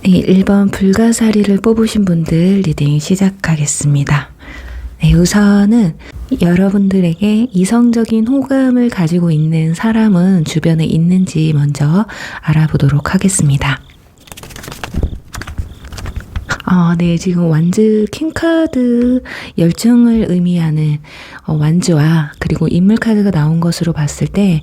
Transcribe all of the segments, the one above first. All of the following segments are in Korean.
네, 1번 불가사리를 뽑으신 분들 리딩 시작하겠습니다. 네, 우선은 여러분들에게 이성적인 호감을 가지고 있는 사람은 주변에 있는지 먼저 알아보도록 하겠습니다. 네, 지금 완즈 킹카드 열정을 의미하는 완즈와 그리고 인물 카드가 나온 것으로 봤을 때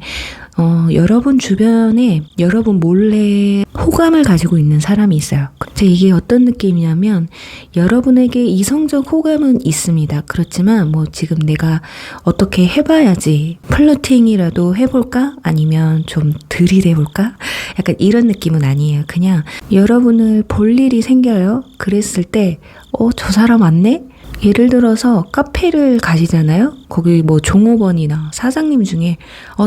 여러분 주변에 여러분 몰래 호감을 가지고 있는 사람이 있어요. 근데 이게 어떤 느낌이냐면 여러분에게 이성적 호감은 있습니다. 그렇지만 뭐 지금 내가 어떻게 해봐야지 플러팅이라도 해볼까? 아니면 좀 들이대볼까? 약간 이런 느낌은 아니에요. 그냥 여러분을 볼 일이 생겨요. 그랬을 때 저 사람 왔네? 예를 들어서 카페를 가시잖아요. 거기 뭐 종업원이나 사장님 중에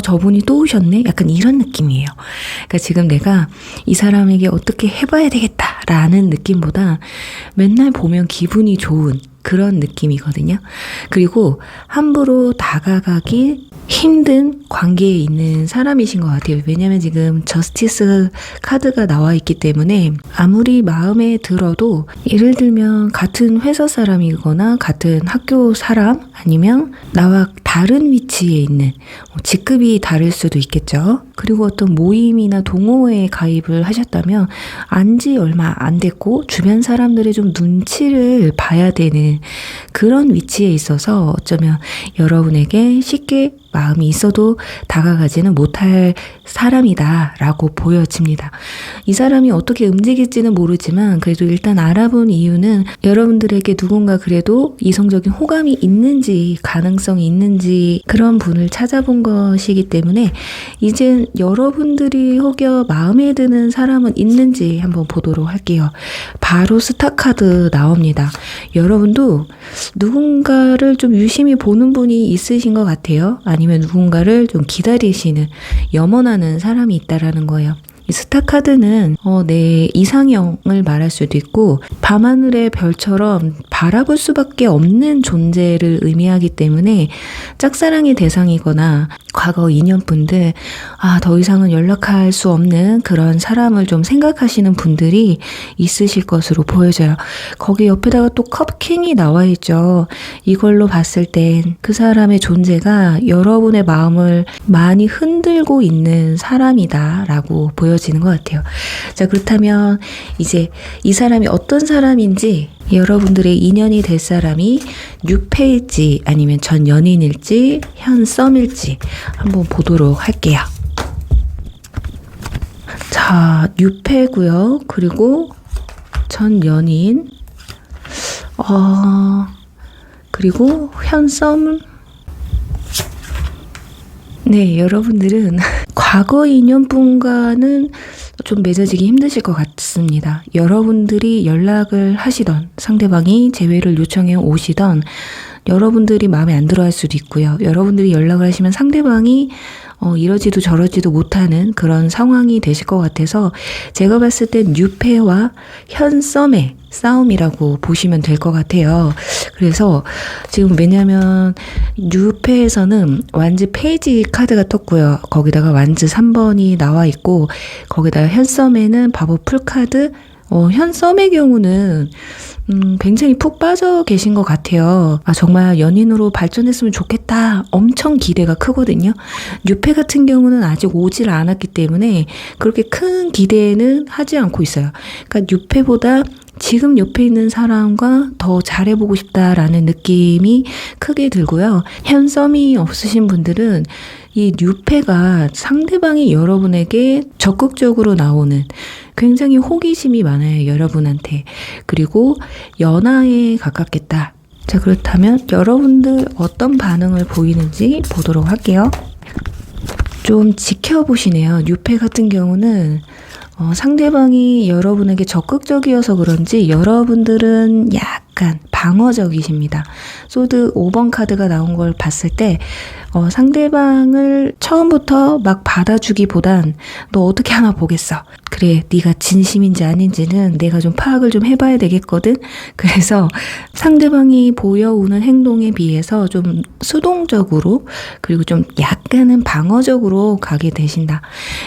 저분이 또 오셨네? 약간 이런 느낌이에요. 그러니까 지금 내가 이 사람에게 어떻게 해봐야 되겠다라는 느낌보다 맨날 보면 기분이 좋은 그런 느낌이거든요. 그리고 함부로 다가가기 힘든 관계에 있는 사람이신 것 같아요. 왜냐면 지금 저스티스 카드가 나와 있기 때문에 아무리 마음에 들어도 예를 들면 같은 회사 사람이거나 같은 학교 사람 아니면 나와 다른 위치에 있는 직급이 다를 수도 있겠죠. 그리고 어떤 모임이나 동호회에 가입을 하셨다면 안지 얼마 안 됐고 주변 사람들의 좀 눈치를 봐야 되는 그런 위치에 있어서 어쩌면 여러분에게 쉽게 마음이 있어도 다가가지는 못할 사람이다라고 보여집니다. 이 사람이 어떻게 움직일지는 모르지만 그래도 일단 알아본 이유는 여러분들에게 누군가 그래도 이성적인 호감이 있는지 가능성이 있는지 그런 분을 찾아본 것이기 때문에 이젠 여러분들이 혹여 마음에 드는 사람은 있는지 한번 보도록 할게요. 바로 스타 카드 나옵니다. 여러분도 누군가를 좀 유심히 보는 분이 있으신 것 같아요. 아니면 누군가를 좀 기다리시는 염원하는 사람이 있다라는 거예요. 이 스타 카드는 내 이상형을 말할 수도 있고 밤하늘의 별처럼 바라볼 수밖에 없는 존재를 의미하기 때문에 짝사랑의 대상이거나 과거 인연분들 더 이상은 연락할 수 없는 그런 사람을 좀 생각하시는 분들이 있으실 것으로 보여져요. 거기 옆에다가 또 컵킹이 나와 있죠. 이걸로 봤을 땐 그 사람의 존재가 여러분의 마음을 많이 흔들고 있는 사람이다 라고 보여지는 것 같아요. 자, 그렇다면 이제 이 사람이 어떤 사람인지 여러분들의 인연이 될 사람이 뉴페일지 아니면 전 연인일지 현 썸일지 한번 보도록 할게요. 자, 뉴페고요. 그리고 전 연인 그리고 현 썸. 네, 여러분들은 과거 인연분과는 좀 맺어지기 힘드실 것 같습니다. 여러분들이 연락을 하시던 상대방이 재회를 요청해 오시던 여러분들이 마음에 안 들어 할 수도 있고요. 여러분들이 연락을 하시면 상대방이 이러지도 저러지도 못하는 그런 상황이 되실 것 같아서 제가 봤을 땐 뉴페와 현 썸의 싸움이라고 보시면 될 것 같아요. 그래서 지금 왜냐면 뉴페에서는 완즈 페이지 카드가 떴고요. 거기다가 완즈 3번이 나와 있고 거기다가 현 썸에는 바보 풀카드 현 썸의 경우는 굉장히 푹 빠져 계신 것 같아요. 정말 연인으로 발전했으면 좋겠다. 엄청 기대가 크거든요. 뉴페 같은 경우는 아직 오질 않았기 때문에 그렇게 큰 기대는 하지 않고 있어요. 그러니까 뉴페보다 지금 옆에 있는 사람과 더 잘해보고 싶다라는 느낌이 크게 들고요. 현 썸이 없으신 분들은 이 뉴페가 상대방이 여러분에게 적극적으로 나오는 굉장히 호기심이 많아요. 여러분한테. 그리고 연하에 가깝겠다. 자, 그렇다면 여러분들 어떤 반응을 보이는지 보도록 할게요. 좀 지켜보시네요. 뉴페 같은 경우는 상대방이 여러분에게 적극적이어서 그런지 여러분들은 약간 약간 방어적이십니다. 소드 5번 카드가 나온 걸 봤을 때 상대방을 처음부터 막 받아주기보단 너 어떻게 하나 보겠어. 그래, 네가 진심인지 아닌지는 내가 좀 파악을 좀 해봐야 되겠거든. 그래서 상대방이 보여오는 행동에 비해서 좀 수동적으로 그리고 좀 약간은 방어적으로 가게 되신다.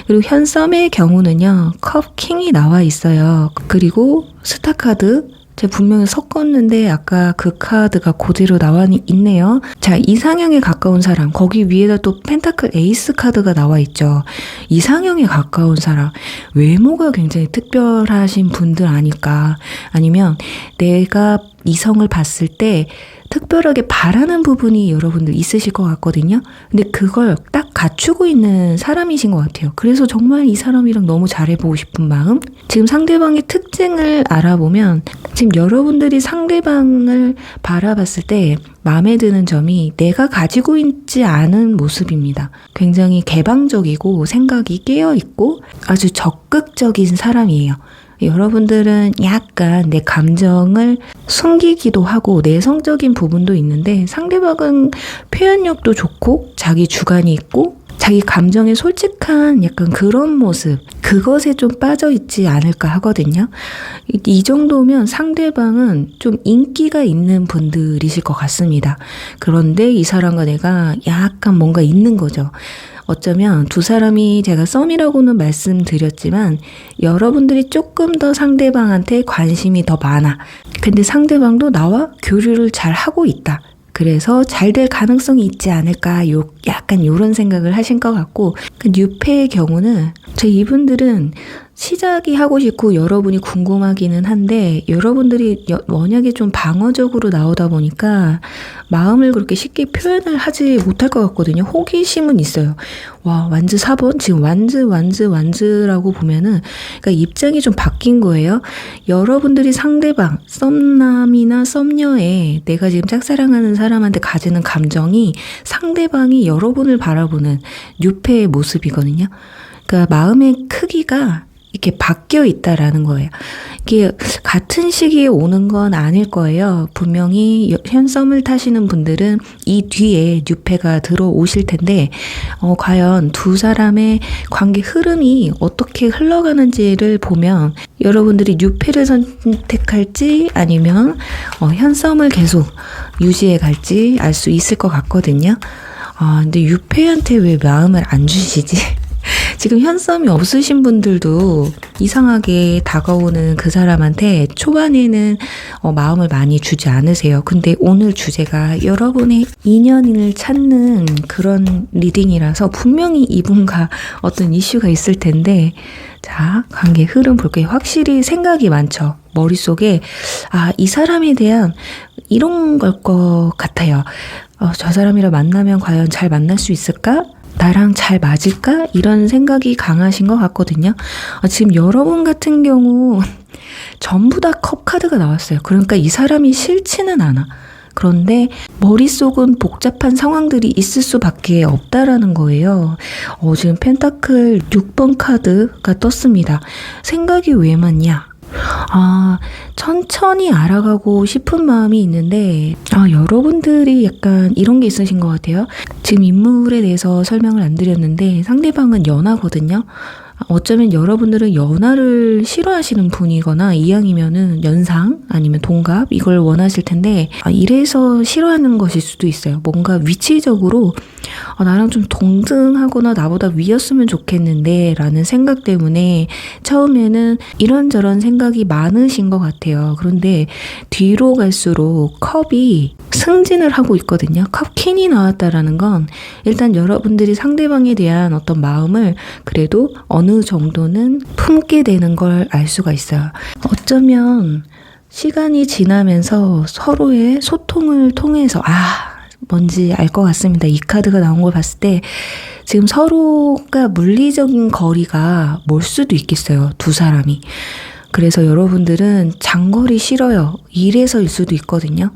그리고 현썸의 경우는요. 컵 킹이 나와 있어요. 그리고 스타 카드 제가 분명히 섞었는데 아까 그 카드가 그대로 나와 있네요. 자, 이상형에 가까운 사람. 거기 위에다 또 펜타클 에이스 카드가 나와 있죠. 이상형에 가까운 사람. 외모가 굉장히 특별하신 분들 아닐까. 아니면 내가 이성을 봤을 때 특별하게 바라는 부분이 여러분들 있으실 것 같거든요. 근데 그걸 딱 갖추고 있는 사람이신 것 같아요. 그래서 정말 이 사람이랑 너무 잘해보고 싶은 마음. 지금 상대방의 특징을 알아보면 지금 여러분들이 상대방을 바라봤을 때 마음에 드는 점이 내가 가지고 있지 않은 모습입니다. 굉장히 개방적이고 생각이 깨어있고 아주 적극적인 사람이에요. 여러분들은 약간 내 감정을 숨기기도 하고 내성적인 부분도 있는데 상대방은 표현력도 좋고 자기 주관이 있고 자기 감정에 솔직한 약간 그런 모습, 그것에 좀 빠져있지 않을까 하거든요. 이 정도면 상대방은 좀 인기가 있는 분들이실 것 같습니다. 그런데 이 사람과 내가 약간 뭔가 있는 거죠. 어쩌면 두 사람이 제가 썸이라고는 말씀드렸지만 여러분들이 조금 더 상대방한테 관심이 더 많아. 근데 상대방도 나와 교류를 잘 하고 있다. 그래서 잘 될 가능성이 있지 않을까 약간 이런 생각을 하신 것 같고 그 뉴페의 경우는 이분들은 시작이 하고 싶고 여러분이 궁금하기는 한데 여러분들이 워낙에 좀 방어적으로 나오다 보니까 마음을 그렇게 쉽게 표현을 하지 못할 것 같거든요. 호기심은 있어요. 와, 완즈 4번? 지금 완즈라고 보면은 그러니까 입장이 좀 바뀐 거예요. 여러분들이 상대방, 썸남이나 썸녀에 내가 지금 짝사랑하는 사람한테 가지는 감정이 상대방이 여러분을 바라보는 뉴페의 모습이거든요. 그러니까 마음의 크기가 이렇게 바뀌어 있다라는 거예요. 이게 같은 시기에 오는 건 아닐 거예요. 분명히 현썸을 타시는 분들은 이 뒤에 뉴페가 들어오실 텐데 과연 두 사람의 관계 흐름이 어떻게 흘러가는지를 보면 여러분들이 뉴페를 선택할지 아니면 현썸을 계속 유지해 갈지 알 수 있을 것 같거든요. 근데 뉴페한테 왜 마음을 안 주시지? 지금 현썸이 없으신 분들도 이상하게 다가오는 그 사람한테 초반에는 마음을 많이 주지 않으세요. 근데 오늘 주제가 여러분의 인연을 찾는 그런 리딩이라서 분명히 이분과 어떤 이슈가 있을 텐데 자, 관계 흐름 볼게요. 확실히 생각이 많죠. 머릿속에 이 사람에 대한 이런 걸 것 같아요. 저 사람이랑 만나면 과연 잘 만날 수 있을까? 나랑 잘 맞을까? 이런 생각이 강하신 것 같거든요. 지금 여러분 같은 경우 전부 다 컵 카드가 나왔어요. 그러니까 이 사람이 싫지는 않아. 그런데 머릿속은 복잡한 상황들이 있을 수밖에 없다라는 거예요. 지금 펜타클 6번 카드가 떴습니다. 생각이 왜 많냐? 천천히 알아가고 싶은 마음이 있는데 여러분들이 약간 이런 게 있으신 것 같아요. 지금 인물에 대해서 설명을 안 드렸는데 상대방은 연하거든요. 어쩌면 여러분들은 연하를 싫어하시는 분이거나 이왕이면은 연상 아니면 동갑 이걸 원하실 텐데 이래서 싫어하는 것일 수도 있어요. 뭔가 위치적으로 나랑 좀 동등하거나 나보다 위였으면 좋겠는데 라는 생각 때문에 처음에는 이런저런 생각이 많으신 것 같아요. 그런데 뒤로 갈수록 컵이 승진을 하고 있거든요. 컵 퀸이 나왔다라는 건 일단 여러분들이 상대방에 대한 어떤 마음을 그래도 어느 정도는 품게 되는 걸 알 수가 있어요. 어쩌면 시간이 지나면서 서로의 소통을 통해서 뭔지 알 것 같습니다. 이 카드가 나온 걸 봤을 때 지금 서로가 물리적인 거리가 멀 수도 있겠어요. 두 사람이. 그래서 여러분들은 장거리 싫어요. 이래서일 수도 있거든요.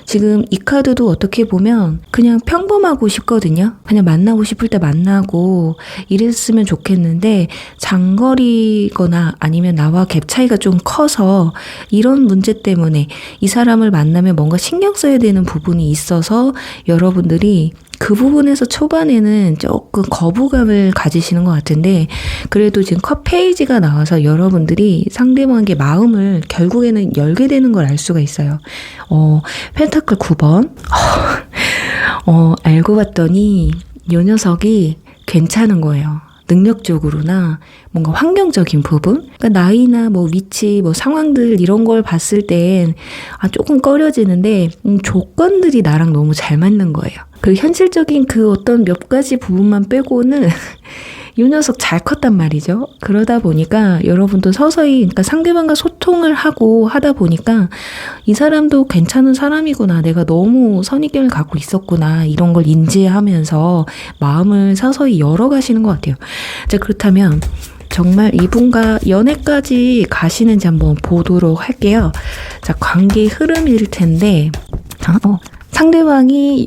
지금 이 카드도 어떻게 보면 그냥 평범하고 싶거든요. 그냥 만나고 싶을 때 만나고 이랬으면 좋겠는데 장거리거나 아니면 나와 갭 차이가 좀 커서 이런 문제 때문에 이 사람을 만나면 뭔가 신경 써야 되는 부분이 있어서 여러분들이 그 부분에서 초반에는 조금 거부감을 가지시는 것 같은데 그래도 지금 컵 페이지가 나와서 여러분들이 상대방의 마음을 결국에는 열게 되는 걸 알 수가 있어요. 펜타클 9번. 알고 봤더니 이 녀석이 괜찮은 거예요. 능력적으로나 뭔가 환경적인 부분, 그러니까 나이나 뭐 위치, 뭐 상황들 이런 걸 봤을 땐 조금 꺼려지는데 조건들이 나랑 너무 잘 맞는 거예요. 그리고 현실적인 그 어떤 몇 가지 부분만 빼고는 이 녀석 잘 컸단 말이죠. 그러다 보니까 여러분도 서서히 그러니까 상대방과 소통을 하고 하다 보니까 이 사람도 괜찮은 사람이구나. 내가 너무 선입견을 갖고 있었구나. 이런 걸 인지하면서 마음을 서서히 열어가시는 것 같아요. 자, 그렇다면 정말 이분과 연애까지 가시는지 한번 보도록 할게요. 자, 관계의 흐름일 텐데 상대방이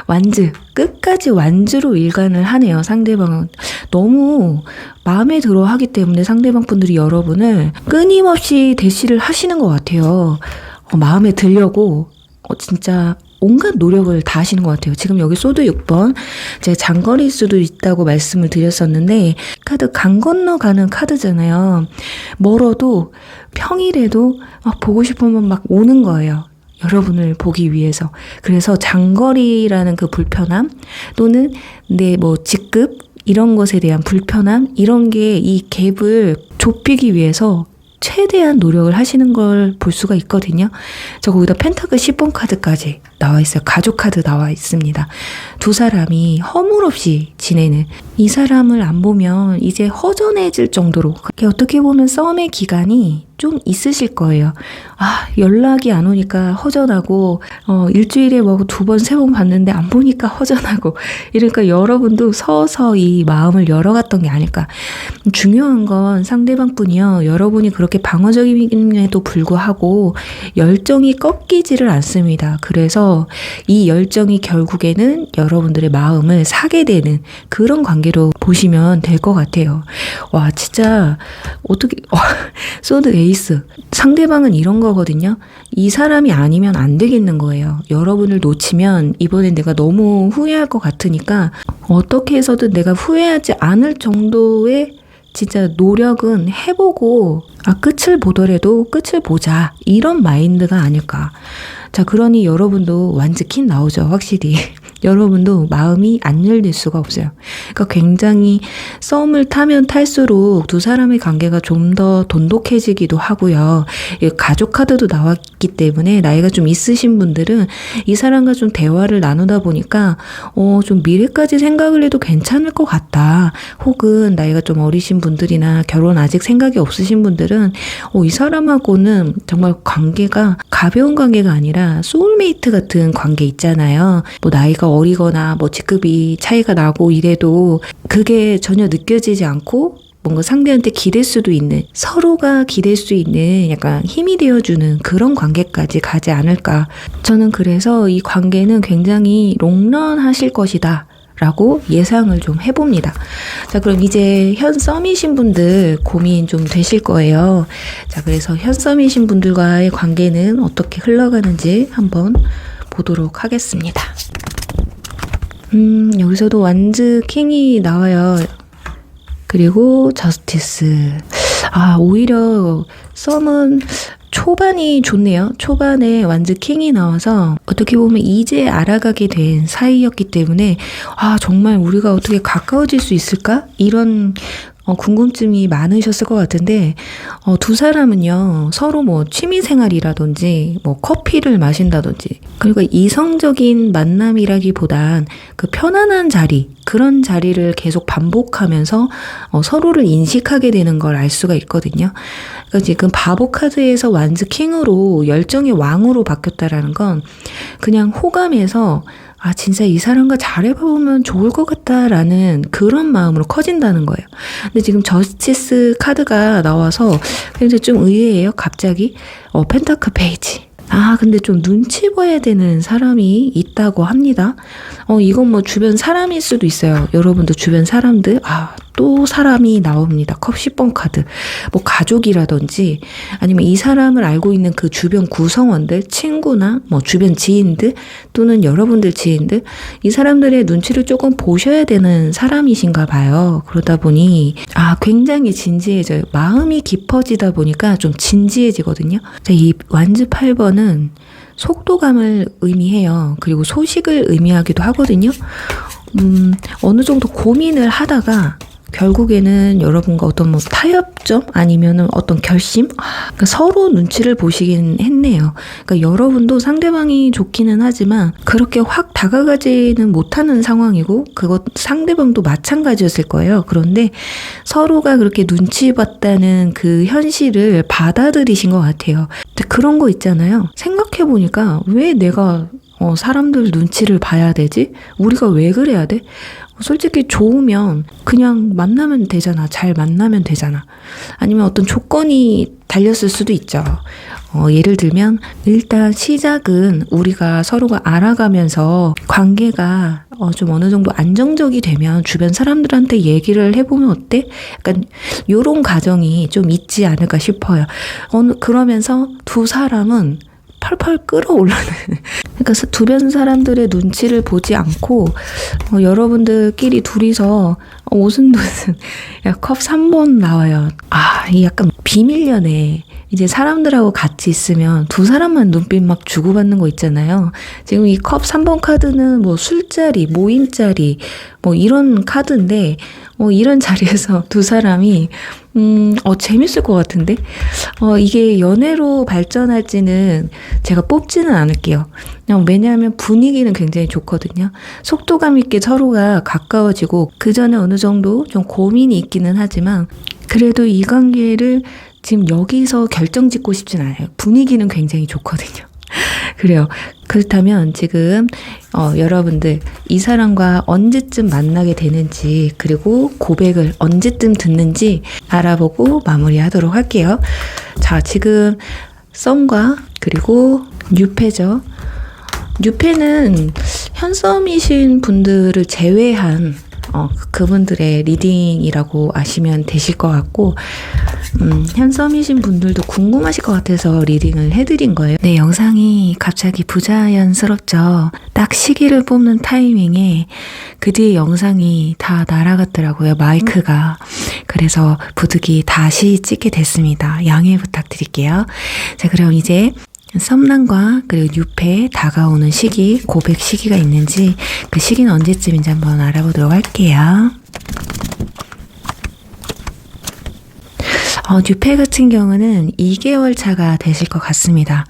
완즈, 끝까지 완즈로 일관을 하네요. 상대방은 너무 마음에 들어 하기 때문에 상대방 분들이 여러분을 끊임없이 대시를 하시는 것 같아요. 마음에 들려고 진짜 온갖 노력을 다 하시는 것 같아요. 지금 여기 소드 6번 제가 장거리일 수도 있다고 말씀을 드렸었는데 카드 강 건너가는 카드잖아요. 멀어도 평일에도 보고 싶으면 막 오는 거예요. 여러분을 보기 위해서. 그래서 장거리라는 그 불편함 또는 내 뭐 직급 이런 것에 대한 불편함 이런 게 이 갭을 좁히기 위해서 최대한 노력을 하시는 걸 볼 수가 있거든요. 저 거기다 펜타클 10번 카드까지 나와 있어요. 가족 카드 나와 있습니다. 두 사람이 허물없이 지내는 이 사람을 안 보면 이제 허전해질 정도로 어떻게 보면 썸의 기간이 좀 있으실 거예요. 연락이 안 오니까 허전하고 일주일에 뭐 2번, 3번 봤는데 안 보니까 허전하고 이러니까 여러분도 서서히 마음을 열어갔던 게 아닐까. 중요한 건 상대방뿐이요. 여러분이 그렇게 방어적임에도 불구하고 열정이 꺾이지를 않습니다. 그래서 이 열정이 결국에는 여러분들의 마음을 사게 되는 그런 관계로 보시면 될 것 같아요. 와, 진짜 어떻게 소드 에이스. 상대방은 이런 거거든요. 이 사람이 아니면 안 되겠는 거예요. 여러분을 놓치면 이번엔 내가 너무 후회할 것 같으니까 어떻게 해서든 내가 후회하지 않을 정도의 진짜 노력은 해보고 끝을 보더라도 끝을 보자 이런 마인드가 아닐까. 자, 그러니 여러분도 완즈킨 나오죠. 확실히. 여러분도 마음이 안 열릴 수가 없어요. 그러니까 굉장히 썸을 타면 탈수록 두 사람의 관계가 좀 더 돈독해지기도 하고요. 가족 카드도 나왔기 때문에 나이가 좀 있으신 분들은 이 사람과 좀 대화를 나누다 보니까 좀 미래까지 생각을 해도 괜찮을 것 같다. 혹은 나이가 좀 어리신 분들이나 결혼 아직 생각이 없으신 분들은 이 사람하고는 정말 관계가 가벼운 관계가 아니라 소울메이트 같은 관계 있잖아요. 뭐 나이가 어리거나 뭐 직급이 차이가 나고 이래도 그게 전혀 느껴지지 않고 뭔가 상대한테 기댈 수도 있는, 서로가 기댈 수 있는 약간 힘이 되어주는 그런 관계까지 가지 않을까. 저는 그래서 이 관계는 굉장히 롱런하실 것이다 라고 예상을 좀 해봅니다. 자, 그럼 이제 현 썸이신 분들 고민 좀 되실 거예요. 자, 그래서 현 썸이신 분들과의 관계는 어떻게 흘러가는지 한번 보도록 하겠습니다. 여기서도 완즈 킹이 나와요. 그리고 저스티스. 오히려 썸은 초반이 좋네요. 초반에 완즈 킹이 나와서 어떻게 보면 이제 알아가게 된 사이였기 때문에 정말 우리가 어떻게 가까워질 수 있을까? 이런 궁금증이 많으셨을 것 같은데 두 사람은요 서로 뭐 취미생활이라든지 뭐 커피를 마신다든지 그리고 이성적인 만남이라기보단 그 편안한 자리 그런 자리를 계속 반복하면서 서로를 인식하게 되는 걸 알 수가 있거든요. 그러니까 지금 바보 카드에서 완즈 킹으로 열정의 왕으로 바뀌었다라는 건 그냥 호감에서 진짜 이 사람과 잘해보면 좋을 것 같다라는 그런 마음으로 커진다는 거예요. 근데 지금 저스티스 카드가 나와서 굉장히 좀 의외예요. 갑자기 펜타클 페이지. 근데 좀 눈치 봐야 되는 사람이 있다고 합니다. 이건 뭐 주변 사람일 수도 있어요. 여러분도 주변 사람들, 또 사람이 나옵니다. 컵 10번 카드. 뭐 가족이라든지 아니면 이 사람을 알고 있는 그 주변 구성원들, 친구나 뭐 주변 지인들 또는 여러분들 지인들, 이 사람들의 눈치를 조금 보셔야 되는 사람이신가 봐요. 그러다 보니 굉장히 진지해져요. 마음이 깊어지다 보니까 좀 진지해지거든요. 이 완즈 8번은 속도감을 의미해요. 그리고 소식을 의미하기도 하거든요. 어느 정도 고민을 하다가 결국에는 여러분과 어떤 뭐 타협점 아니면은 어떤 결심? 그러니까 서로 눈치를 보시긴 했네요. 그러니까 여러분도 상대방이 좋기는 하지만 그렇게 확 다가가지는 못하는 상황이고 그것 상대방도 마찬가지였을 거예요. 그런데 서로가 그렇게 눈치 봤다는 그 현실을 받아들이신 것 같아요. 근데 그런 거 있잖아요. 생각해보니까 왜 내가 사람들 눈치를 봐야 되지? 우리가 왜 그래야 돼? 솔직히 좋으면 그냥 만나면 되잖아. 잘 만나면 되잖아. 아니면 어떤 조건이 달렸을 수도 있죠. 예를 들면 일단 시작은 우리가 서로가 알아가면서 관계가 좀 어느 정도 안정적이 되면 주변 사람들한테 얘기를 해보면 어때? 약간 요런 과정이 좀 있지 않을까 싶어요. 그러면서 두 사람은 펄펄 끓어올라는 그러니까 주변 사람들의 눈치를 보지 않고 여러분들끼리 둘이서 오순도순 컵 3번 나와요. 이 약간 비밀 연애. 이제 사람들하고 같이 있으면 두 사람만 눈빛 막 주고받는 거 있잖아요. 지금 이 컵 3번 카드는 뭐 술자리, 모임자리 뭐 이런 카드인데 이런 자리에서 두 사람이 재밌을 것 같은데 이게 연애로 발전할지는 제가 뽑지는 않을게요. 왜냐하면 분위기는 굉장히 좋거든요. 속도감 있게 서로가 가까워지고 그 전에 어느 정도 좀 고민이 있기는 하지만 그래도 이 관계를 지금 여기서 결정 짓고 싶진 않아요. 분위기는 굉장히 좋거든요. 그래요. 그렇다면 지금 여러분들 이 사람과 언제쯤 만나게 되는지 그리고 고백을 언제쯤 듣는지 알아보고 마무리하도록 할게요. 자, 지금 썸과 그리고 뉴페죠. 뉴페는 현썸이신 분들을 제외한 그분들의 리딩이라고 아시면 되실 것 같고 현썸이신 분들도 궁금하실 것 같아서 리딩을 해드린 거예요. 네, 영상이 갑자기 부자연스럽죠. 딱 시기를 뽑는 타이밍에 그 뒤에 영상이 다 날아갔더라고요. 마이크가. 그래서 부득이 다시 찍게 됐습니다. 양해 부탁드릴게요. 자, 그럼 이제 썸남과 그리고 뉴페 다가오는 시기, 고백 시기가 있는지 그 시기는 언제쯤인지 한번 알아보도록 할게요. 뉴페 같은 경우는 2개월 차가 되실 것 같습니다.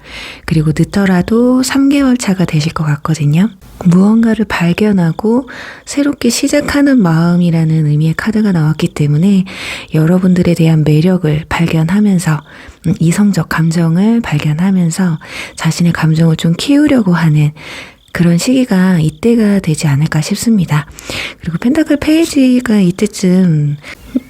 그리고 늦더라도 3개월 차가 되실 것 같거든요. 무언가를 발견하고 새롭게 시작하는 마음이라는 의미의 카드가 나왔기 때문에 여러분들에 대한 매력을 발견하면서 이성적 감정을 발견하면서 자신의 감정을 좀 키우려고 하는 그런 시기가 이때가 되지 않을까 싶습니다. 그리고 펜타클 페이지가 이때쯤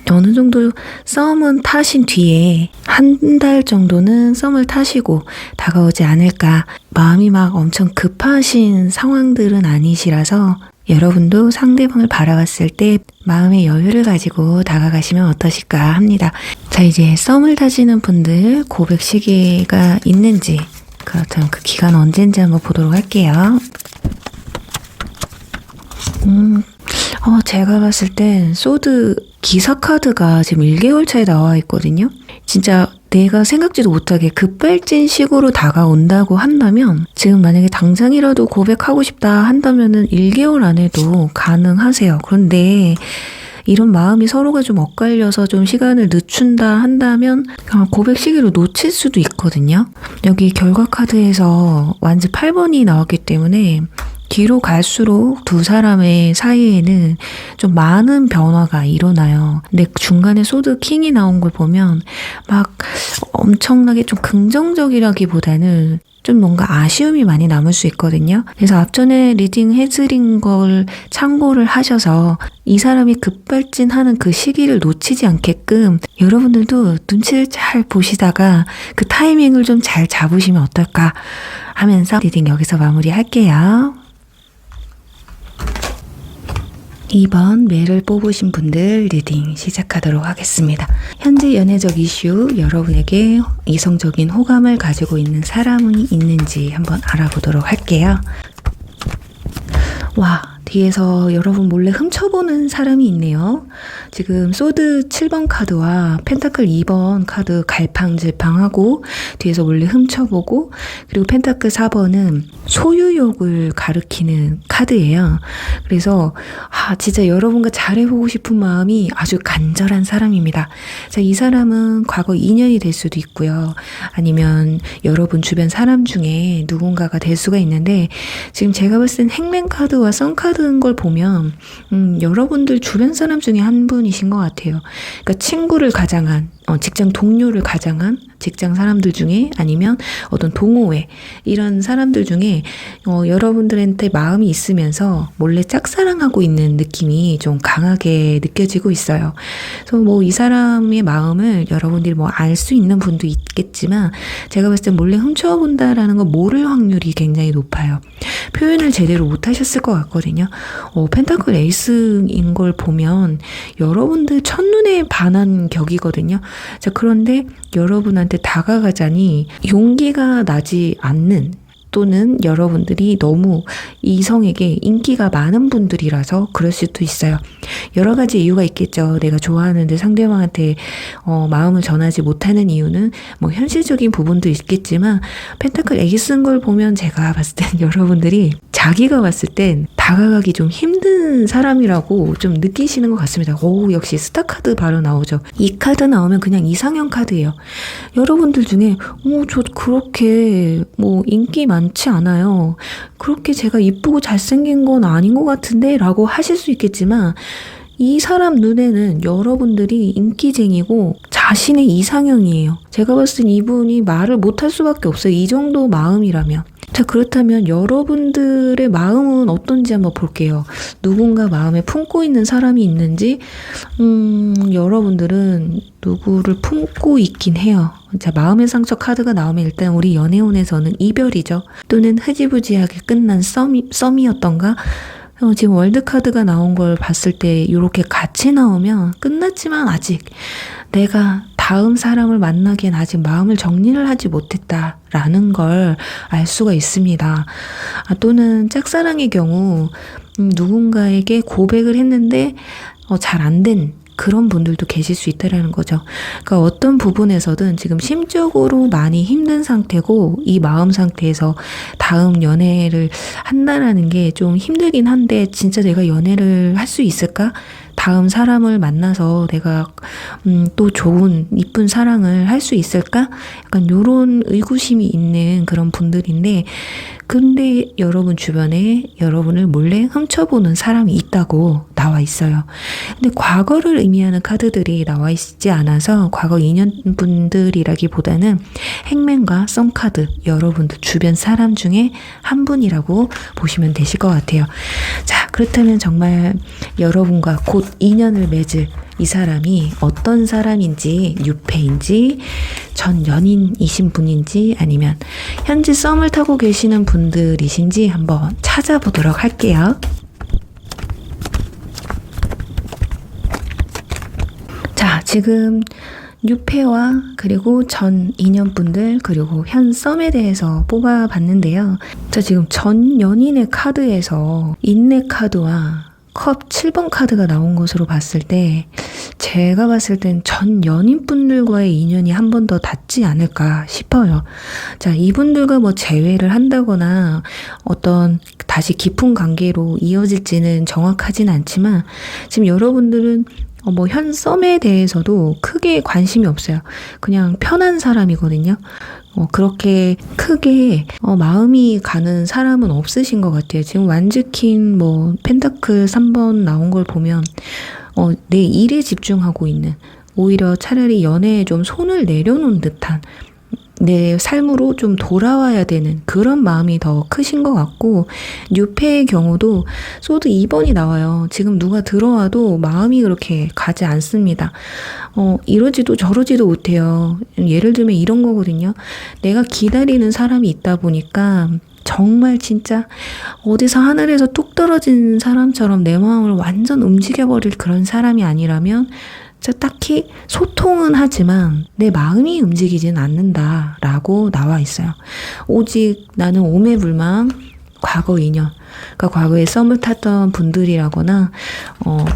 어느 정도 썸은 타신 뒤에 한 달 정도는 썸을 타시고 다가오지 않을까. 마음이 막 엄청 급하신 상황들은 아니시라서 여러분도 상대방을 바라봤을 때 마음의 여유를 가지고 다가가시면 어떠실까 합니다. 자, 이제 썸을 타시는 분들 고백 시기가 있는지 그렇다면 그 기간 언제인지 한번 보도록 할게요. 제가 봤을 땐 소드 기사 카드가 지금 1개월 차에 나와 있거든요. 진짜 내가 생각지도 못하게 급발진식으로 다가온다고 한다면 지금 만약에 당장이라도 고백하고 싶다 한다면은 1개월 안에도 가능하세요. 그런데 이런 마음이 서로가 좀 엇갈려서 좀 시간을 늦춘다 한다면 고백 시기로 놓칠 수도 있거든요. 여기 결과 카드에서 완즈 8번이 나왔기 때문에 뒤로 갈수록 두 사람의 사이에는 좀 많은 변화가 일어나요. 근데 중간에 소드 킹이 나온 걸 보면 막 엄청나게 좀 긍정적이라기보다는 좀 뭔가 아쉬움이 많이 남을 수 있거든요. 그래서 앞전에 리딩 해드린 걸 참고를 하셔서 이 사람이 급발진하는 그 시기를 놓치지 않게끔 여러분들도 눈치를 잘 보시다가 그 타이밍을 좀 잘 잡으시면 어떨까 하면서 리딩 여기서 마무리할게요. 2번 매를 뽑으신 분들 리딩 시작하도록 하겠습니다. 현재 연애적 이슈, 여러분에게 이성적인 호감을 가지고 있는 사람이 있는지 한번 알아보도록 할게요. 와, 뒤에서 여러분 몰래 훔쳐보는 사람이 있네요. 지금 소드 7번 카드와 펜타클 2번 카드 갈팡질팡하고 뒤에서 몰래 훔쳐보고, 그리고 펜타클 4번은 소유욕을 가리키는 카드예요. 그래서 진짜 여러분과 잘해보고 싶은 마음이 아주 간절한 사람입니다. 자, 이 사람은 과거 인연이 될 수도 있고요. 아니면 여러분 주변 사람 중에 누군가가 될 수가 있는데, 지금 제가 봤을 땐 행맨 카드와 선 카드인 걸 보면 여러분들 주변 사람 중에 한 분이신 것 같아요. 그러니까 친구를 가장한, 직장 동료를 가장한 직장 사람들 중에, 아니면 어떤 동호회 이런 사람들 중에 여러분들한테 마음이 있으면서 몰래 짝사랑하고 있는 느낌이 좀 강하게 느껴지고 있어요. 그래서 뭐 이 사람의 마음을 여러분들이 뭐 알 수 있는 분도 있겠지만, 제가 봤을 때 몰래 훔쳐본다라는 건 모를 확률이 굉장히 높아요. 표현을 제대로 못하셨을 것 같거든요. 펜타클 에이스인 걸 보면 여러분들 첫눈에 반한 격이거든요. 자, 그런데 여러분한테 다가가자니 용기가 나지 않는, 또는 여러분들이 너무 이성에게 인기가 많은 분들이라서 그럴 수도 있어요. 여러 가지 이유가 있겠죠. 내가 좋아하는데 상대방한테 마음을 전하지 못하는 이유는 뭐 현실적인 부분도 있겠지만, 펜타클 에이스인 걸 보면 제가 봤을 땐 여러분들이 자기가 봤을 땐 다가가기 좀 힘든 사람이라고 좀 느끼시는 것 같습니다. 역시 스타 카드 바로 나오죠. 이 카드 나오면 그냥 이상형 카드예요. 여러분들 중에 저 그렇게 뭐 인기 많지 않아요. 그렇게 제가 이쁘고 잘생긴 건 아닌 것 같은데 라고 하실 수 있겠지만, 이 사람 눈에는 여러분들이 인기쟁이고 자신의 이상형이에요. 제가 봤을 땐 이분이 말을 못할 수밖에 없어요. 이 정도 마음이라면. 자, 그렇다면 여러분들의 마음은 어떤지 한번 볼게요. 누군가 마음에 품고 있는 사람이 있는지, 여러분들은 누구를 품고 있긴 해요. 자, 마음의 상처 카드가 나오면 일단 우리 연애운에서는 이별이죠. 또는 흐지부지하게 끝난 썸이었던가? 지금 월드카드가 나온 걸 봤을 때 이렇게 같이 나오면 끝났지만 아직 내가 다음 사람을 만나기엔 아직 마음을 정리를 하지 못했다라는 걸 알 수가 있습니다. 또는 짝사랑의 경우 누군가에게 고백을 했는데 잘 안 된 그런 분들도 계실 수 있다라는 거죠. 그러니까 어떤 부분에서든 지금 심적으로 많이 힘든 상태고, 이 마음 상태에서 다음 연애를 한다라는 게 좀 힘들긴 한데, 진짜 내가 연애를 할 수 있을까? 다음 사람을 만나서 내가 또 좋은 이쁜 사랑을 할 수 있을까? 약간 요런 의구심이 있는 그런 분들인데, 근데 여러분 주변에 여러분을 몰래 훔쳐보는 사람이 있다고 나와 있어요. 근데 과거를 의미하는 카드들이 나와 있지 않아서 과거 인연분들이라기보다는 행맨과 썸카드, 여러분들 주변 사람 중에 한 분이라고 보시면 되실 것 같아요. 자, 그렇다면 정말 여러분과 곧 인연을 맺을 이 사람이 어떤 사람인지, 뉴페인지, 전 연인이신 분인지, 아니면 현재 썸을 타고 계시는 분들이신지 한번 찾아보도록 할게요. 자, 지금 뉴페와 그리고 전 인연분들, 그리고 현 썸에 대해서 뽑아봤는데요. 자, 지금 전 연인의 카드에서 인내 카드와 컵 7번 카드가 나온 것으로 봤을 때, 제가 봤을 땐 전 연인분들과의 인연이 한 번 더 닿지 않을까 싶어요. 자, 이분들과 뭐 재회를 한다거나 어떤 다시 깊은 관계로 이어질지는 정확하진 않지만, 지금 여러분들은 뭐 현 썸에 대해서도 크게 관심이 없어요. 그냥 편한 사람이거든요. 그렇게 크게 마음이 가는 사람은 없으신 것 같아요. 지금 완즈퀸 뭐 펜타클 3번 나온 걸 보면 내 일에 집중하고 있는, 오히려 차라리 연애에 좀 손을 내려놓은 듯한, 내 삶으로 좀 돌아와야 되는 그런 마음이 더 크신 것 같고, 뉴페의 경우도 소드 2번이 나와요. 지금 누가 들어와도 마음이 그렇게 가지 않습니다. 이러지도 저러지도 못해요. 예를 들면 이런 거거든요. 내가 기다리는 사람이 있다 보니까 정말 진짜 어디서 하늘에서 뚝 떨어진 사람처럼 내 마음을 완전 움직여버릴 그런 사람이 아니라면 딱히 소통은 하지만 내 마음이 움직이진 않는다라고 나와 있어요. 오직 나는 오매불망 과거 인연, 그러니까 과거에 썸을 탔던 분들이라거나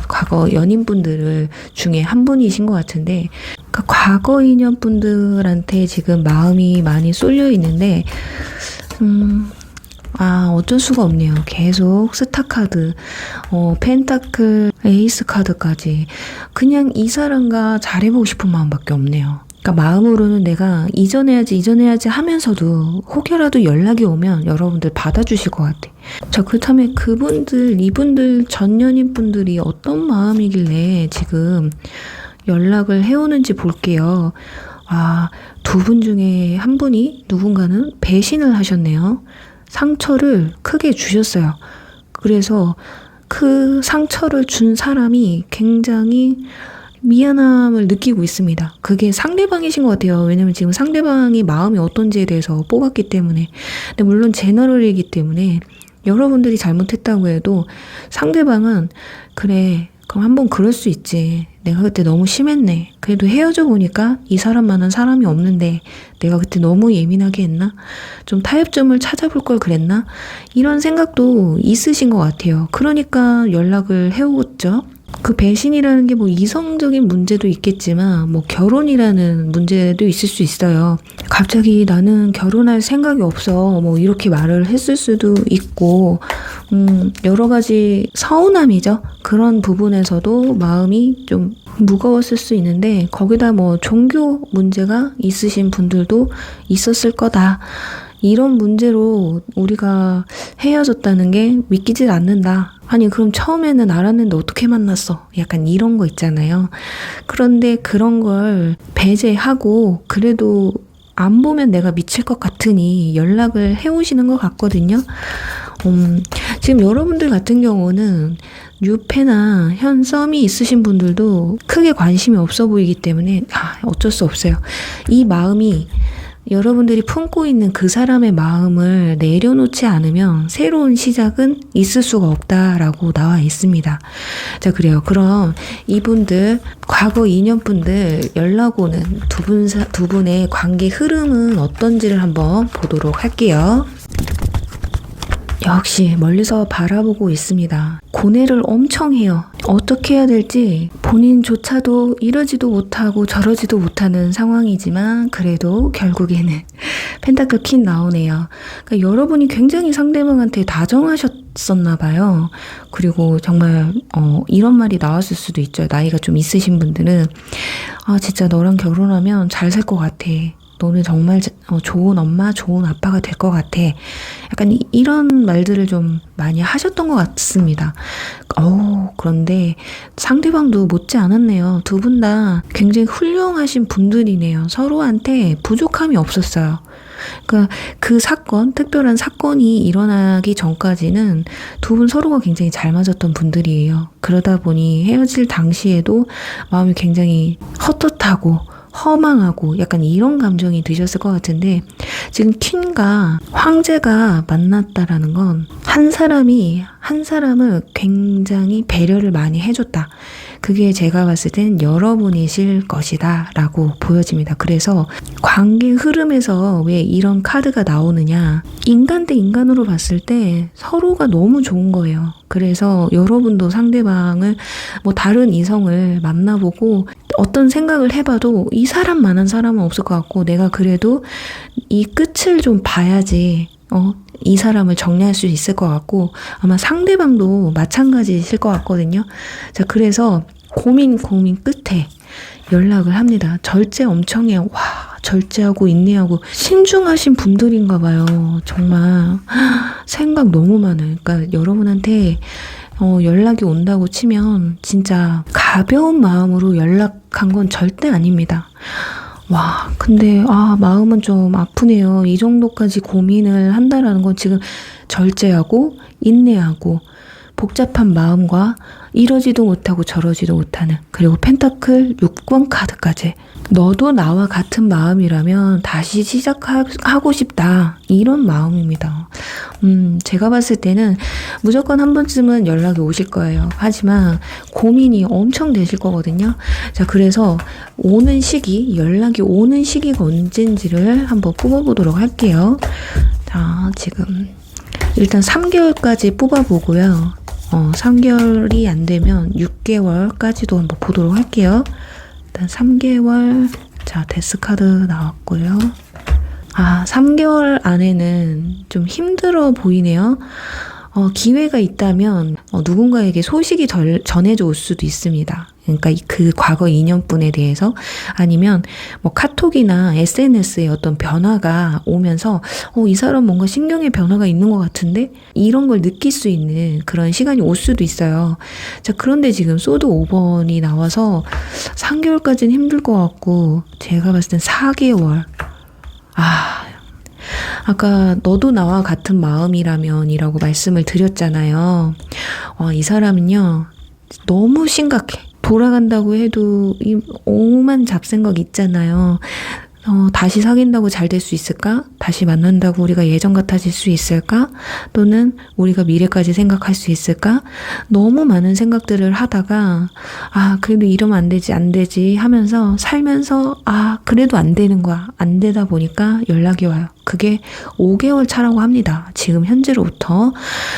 과거 연인분들 중에 한 분이신 것 같은데, 그러니까 과거 인연 분들한테 지금 마음이 많이 쏠려 있는데 어쩔 수가 없네요. 계속 스타카드, 펜타클, 에이스 카드까지 그냥 이 사람과 잘해보고 싶은 마음밖에 없네요. 그러니까 마음으로는 내가 이전해야지 하면서도 혹여라도 연락이 오면 여러분들 받아주실 것 같아. 자, 그렇다면 이분들 전 연인분들이 어떤 마음이길래 지금 연락을 해오는지 볼게요. 두 분 중에 한 분이 누군가는 배신을 하셨네요. 상처를 크게 주셨어요. 그래서 그 상처를 준 사람이 굉장히 미안함을 느끼고 있습니다. 그게 상대방이신 것 같아요. 왜냐면 지금 상대방이 마음이 어떤지에 대해서 뽑았기 때문에. 근데 물론 제너럴이기 때문에 여러분들이 잘못했다고 해도 상대방은 그래, 그럼 한번 그럴 수 있지. 내가 그때 너무 심했네. 그래도 헤어져 보니까 이 사람만한 사람이 없는데 내가 그때 너무 예민하게 했나? 좀 타협점을 찾아볼 걸 그랬나? 이런 생각도 있으신 것 같아요. 그러니까 연락을 해오겠죠. 그 배신이라는 게 뭐 이성적인 문제도 있겠지만 뭐 결혼이라는 문제도 있을 수 있어요. 갑자기 나는 결혼할 생각이 없어 뭐 이렇게 말을 했을 수도 있고, 여러 가지 서운함이죠. 그런 부분에서도 마음이 좀 무거웠을 수 있는데, 거기다 뭐 종교 문제가 있으신 분들도 있었을 거다. 이런 문제로 우리가 헤어졌다는 게 믿기질 않는다. 아니 그럼 처음에는 알았는데 어떻게 만났어? 약간 이런 거 있잖아요. 그런데 그런 걸 배제하고 그래도 안 보면 내가 미칠 것 같으니 연락을 해오시는 것 같거든요. 지금 여러분들 같은 경우는 뉴페나 현 썸이 있으신 분들도 크게 관심이 없어 보이기 때문에 어쩔 수 없어요. 이 마음이 여러분들이 품고 있는 그 사람의 마음을 내려놓지 않으면 새로운 시작은 있을 수가 없다라고 나와 있습니다. 자, 그래요. 그럼 이분들, 과거 인연분들 연락 오는 두 분의 관계 흐름은 어떤지를 한번 보도록 할게요. 역시 멀리서 바라보고 있습니다. 고뇌를 엄청 해요. 어떻게 해야 될지 본인조차도 이러지도 못하고 저러지도 못하는 상황이지만 그래도 결국에는 펜타클 퀸 나오네요. 그러니까 여러분이 굉장히 상대방한테 다정하셨었나 봐요. 그리고 정말 이런 말이 나왔을 수도 있죠. 나이가 좀 있으신 분들은 진짜 너랑 결혼하면 잘 살 것 같아. 너는 정말 좋은 엄마, 좋은 아빠가 될 것 같아. 약간 이런 말들을 좀 많이 하셨던 것 같습니다. 그런데 상대방도 못지 않았네요. 두 분 다 굉장히 훌륭하신 분들이네요. 서로한테 부족함이 없었어요. 그러니까 그 사건, 특별한 사건이 일어나기 전까지는 두 분 서로가 굉장히 잘 맞았던 분들이에요. 그러다 보니 헤어질 당시에도 마음이 굉장히 헛헛하고 허망하고 약간 이런 감정이 드셨을 것 같은데, 지금 퀸과 황제가 만났다라는 건 한 사람이 한 사람을 굉장히 배려를 많이 해줬다. 그게 제가 봤을 땐 여러분이실 것이다 라고 보여집니다. 그래서 관계 흐름에서 왜 이런 카드가 나오느냐, 인간 대 인간으로 봤을 때 서로가 너무 좋은 거예요. 그래서 여러분도 상대방을 뭐 다른 이성을 만나보고 어떤 생각을 해봐도 이 사람만한 사람은 없을 것 같고, 내가 그래도 이 끝을 좀 봐야지 이 사람을 정리할 수 있을 것 같고, 아마 상대방도 마찬가지실 것 같거든요. 자, 그래서 고민 끝에 연락을 합니다. 절제 엄청 해요. 와, 절제하고 인내하고 신중하신 분들인가 봐요. 정말 생각 너무 많아요. 그러니까 여러분한테 연락이 온다고 치면 진짜 가벼운 마음으로 연락한 건 절대 아닙니다. 와, 근데 마음은 좀 아프네요. 이 정도까지 고민을 한다라는 건 지금 절제하고 인내하고 복잡한 마음과 이러지도 못하고 저러지도 못하는, 그리고 펜타클 6권 카드까지. 너도 나와 같은 마음이라면 다시 시작하고 싶다, 이런 마음입니다. 제가 봤을 때는 무조건 한 번쯤은 연락이 오실 거예요. 하지만 고민이 엄청 되실 거거든요. 자, 그래서 오는 시기, 연락이 오는 시기가 언젠지를 한번 뽑아보도록 할게요. 자, 지금 일단 3개월까지 뽑아보고요. 3개월이 안 되면 6개월까지도 한번 보도록 할게요. 일단 3개월, 자, 데스카드 나왔고요. 3개월 안에는 좀 힘들어 보이네요. 기회가 있다면 누군가에게 소식이 전해져 올 수도 있습니다. 그러니까 그 과거 인연분에 대해서, 아니면 뭐 카톡이나 SNS에 어떤 변화가 오면서 이 사람 뭔가 신경의 변화가 있는 것 같은데, 이런 걸 느낄 수 있는 그런 시간이 올 수도 있어요. 자, 그런데 지금 소드 5번이 나와서 3개월까지는 힘들 것 같고, 제가 봤을 땐 4개월. 아까 너도 나와 같은 마음이라면 이라고 말씀을 드렸잖아요. 이 사람은요, 너무 심각해. 돌아간다고 해도 이 오만 잡생각 있잖아요. 다시 사귄다고 잘 될 수 있을까? 다시 만난다고 우리가 예전 같아질 수 있을까? 또는 우리가 미래까지 생각할 수 있을까? 너무 많은 생각들을 하다가 그래도 이러면 안 되지 하면서 살면서 그래도 안 되는 거야. 안 되다 보니까 연락이 와요. 그게 5개월 차라고 합니다. 지금 현재로부터.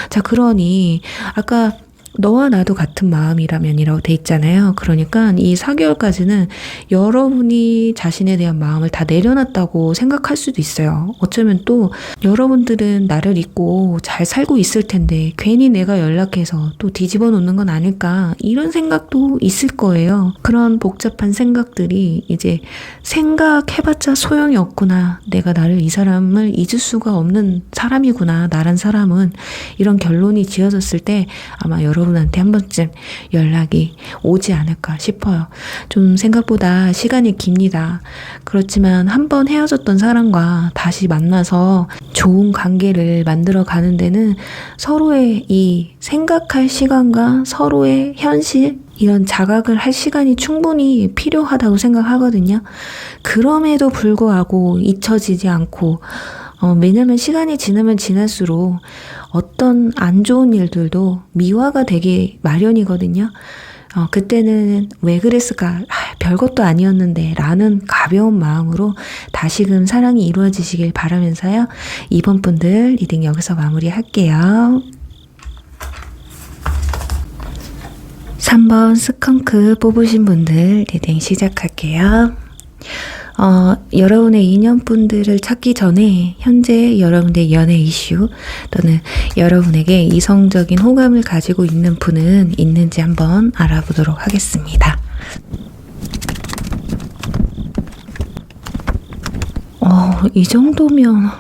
자, 그러니 아까 너와 나도 같은 마음이라면이라고 돼 있잖아요. 그러니까 이 4개월까지는 여러분이 자신에 대한 마음을 다 내려놨다고 생각할 수도 있어요. 어쩌면 또 여러분들은 나를 잊고 잘 살고 있을 텐데 괜히 내가 연락해서 또 뒤집어 놓는 건 아닐까, 이런 생각도 있을 거예요. 그런 복잡한 생각들이 이제 생각해봤자 소용이 없구나, 내가 이 사람을 잊을 수가 없는 사람이구나, 나란 사람은, 이런 결론이 지어졌을 때 아마 여러분한테 한 번쯤 연락이 오지 않을까 싶어요. 좀 생각보다 시간이 깁니다. 그렇지만 한 번 헤어졌던 사람과 다시 만나서 좋은 관계를 만들어 가는 데는 서로의 이 생각할 시간과 서로의 현실, 이런 자각을 할 시간이 충분히 필요하다고 생각하거든요. 그럼에도 불구하고 잊혀지지 않고, 왜냐면 시간이 지나면 지날수록 어떤 안 좋은 일들도 미화가 되기 마련이거든요. 그때는 왜 그랬을까? 별것도 아니었는데 라는 가벼운 마음으로 다시금 사랑이 이루어지시길 바라면서요. 이번 분들 리딩 여기서 마무리할게요. 3번 스컹크 뽑으신 분들 리딩 시작할게요. 여러분의 인연분들을 찾기 전에 현재 여러분의 연애 이슈 또는 여러분에게 이성적인 호감을 가지고 있는 분은 있는지 한번 알아보도록 하겠습니다. 이 정도면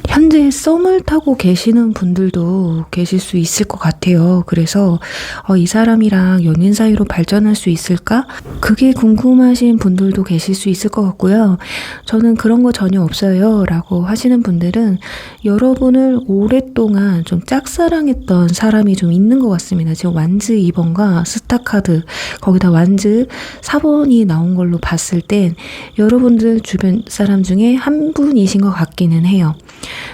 현재 썸을 타고 계시는 분들도 계실 수 있을 것 같아요. 그래서 이 사람이랑 연인 사이로 발전할 수 있을까? 그게 궁금하신 분들도 계실 수 있을 것 같고요. 저는 그런 거 전혀 없어요 라고 하시는 분들은 여러분을 오랫동안 좀 짝사랑했던 사람이 좀 있는 것 같습니다. 지금 완즈 2번과 스타카드, 거기다 완즈 4번이 나온 걸로 봤을 땐 여러분들 주변 사람 중에 한 분이신 것 같기는 해요.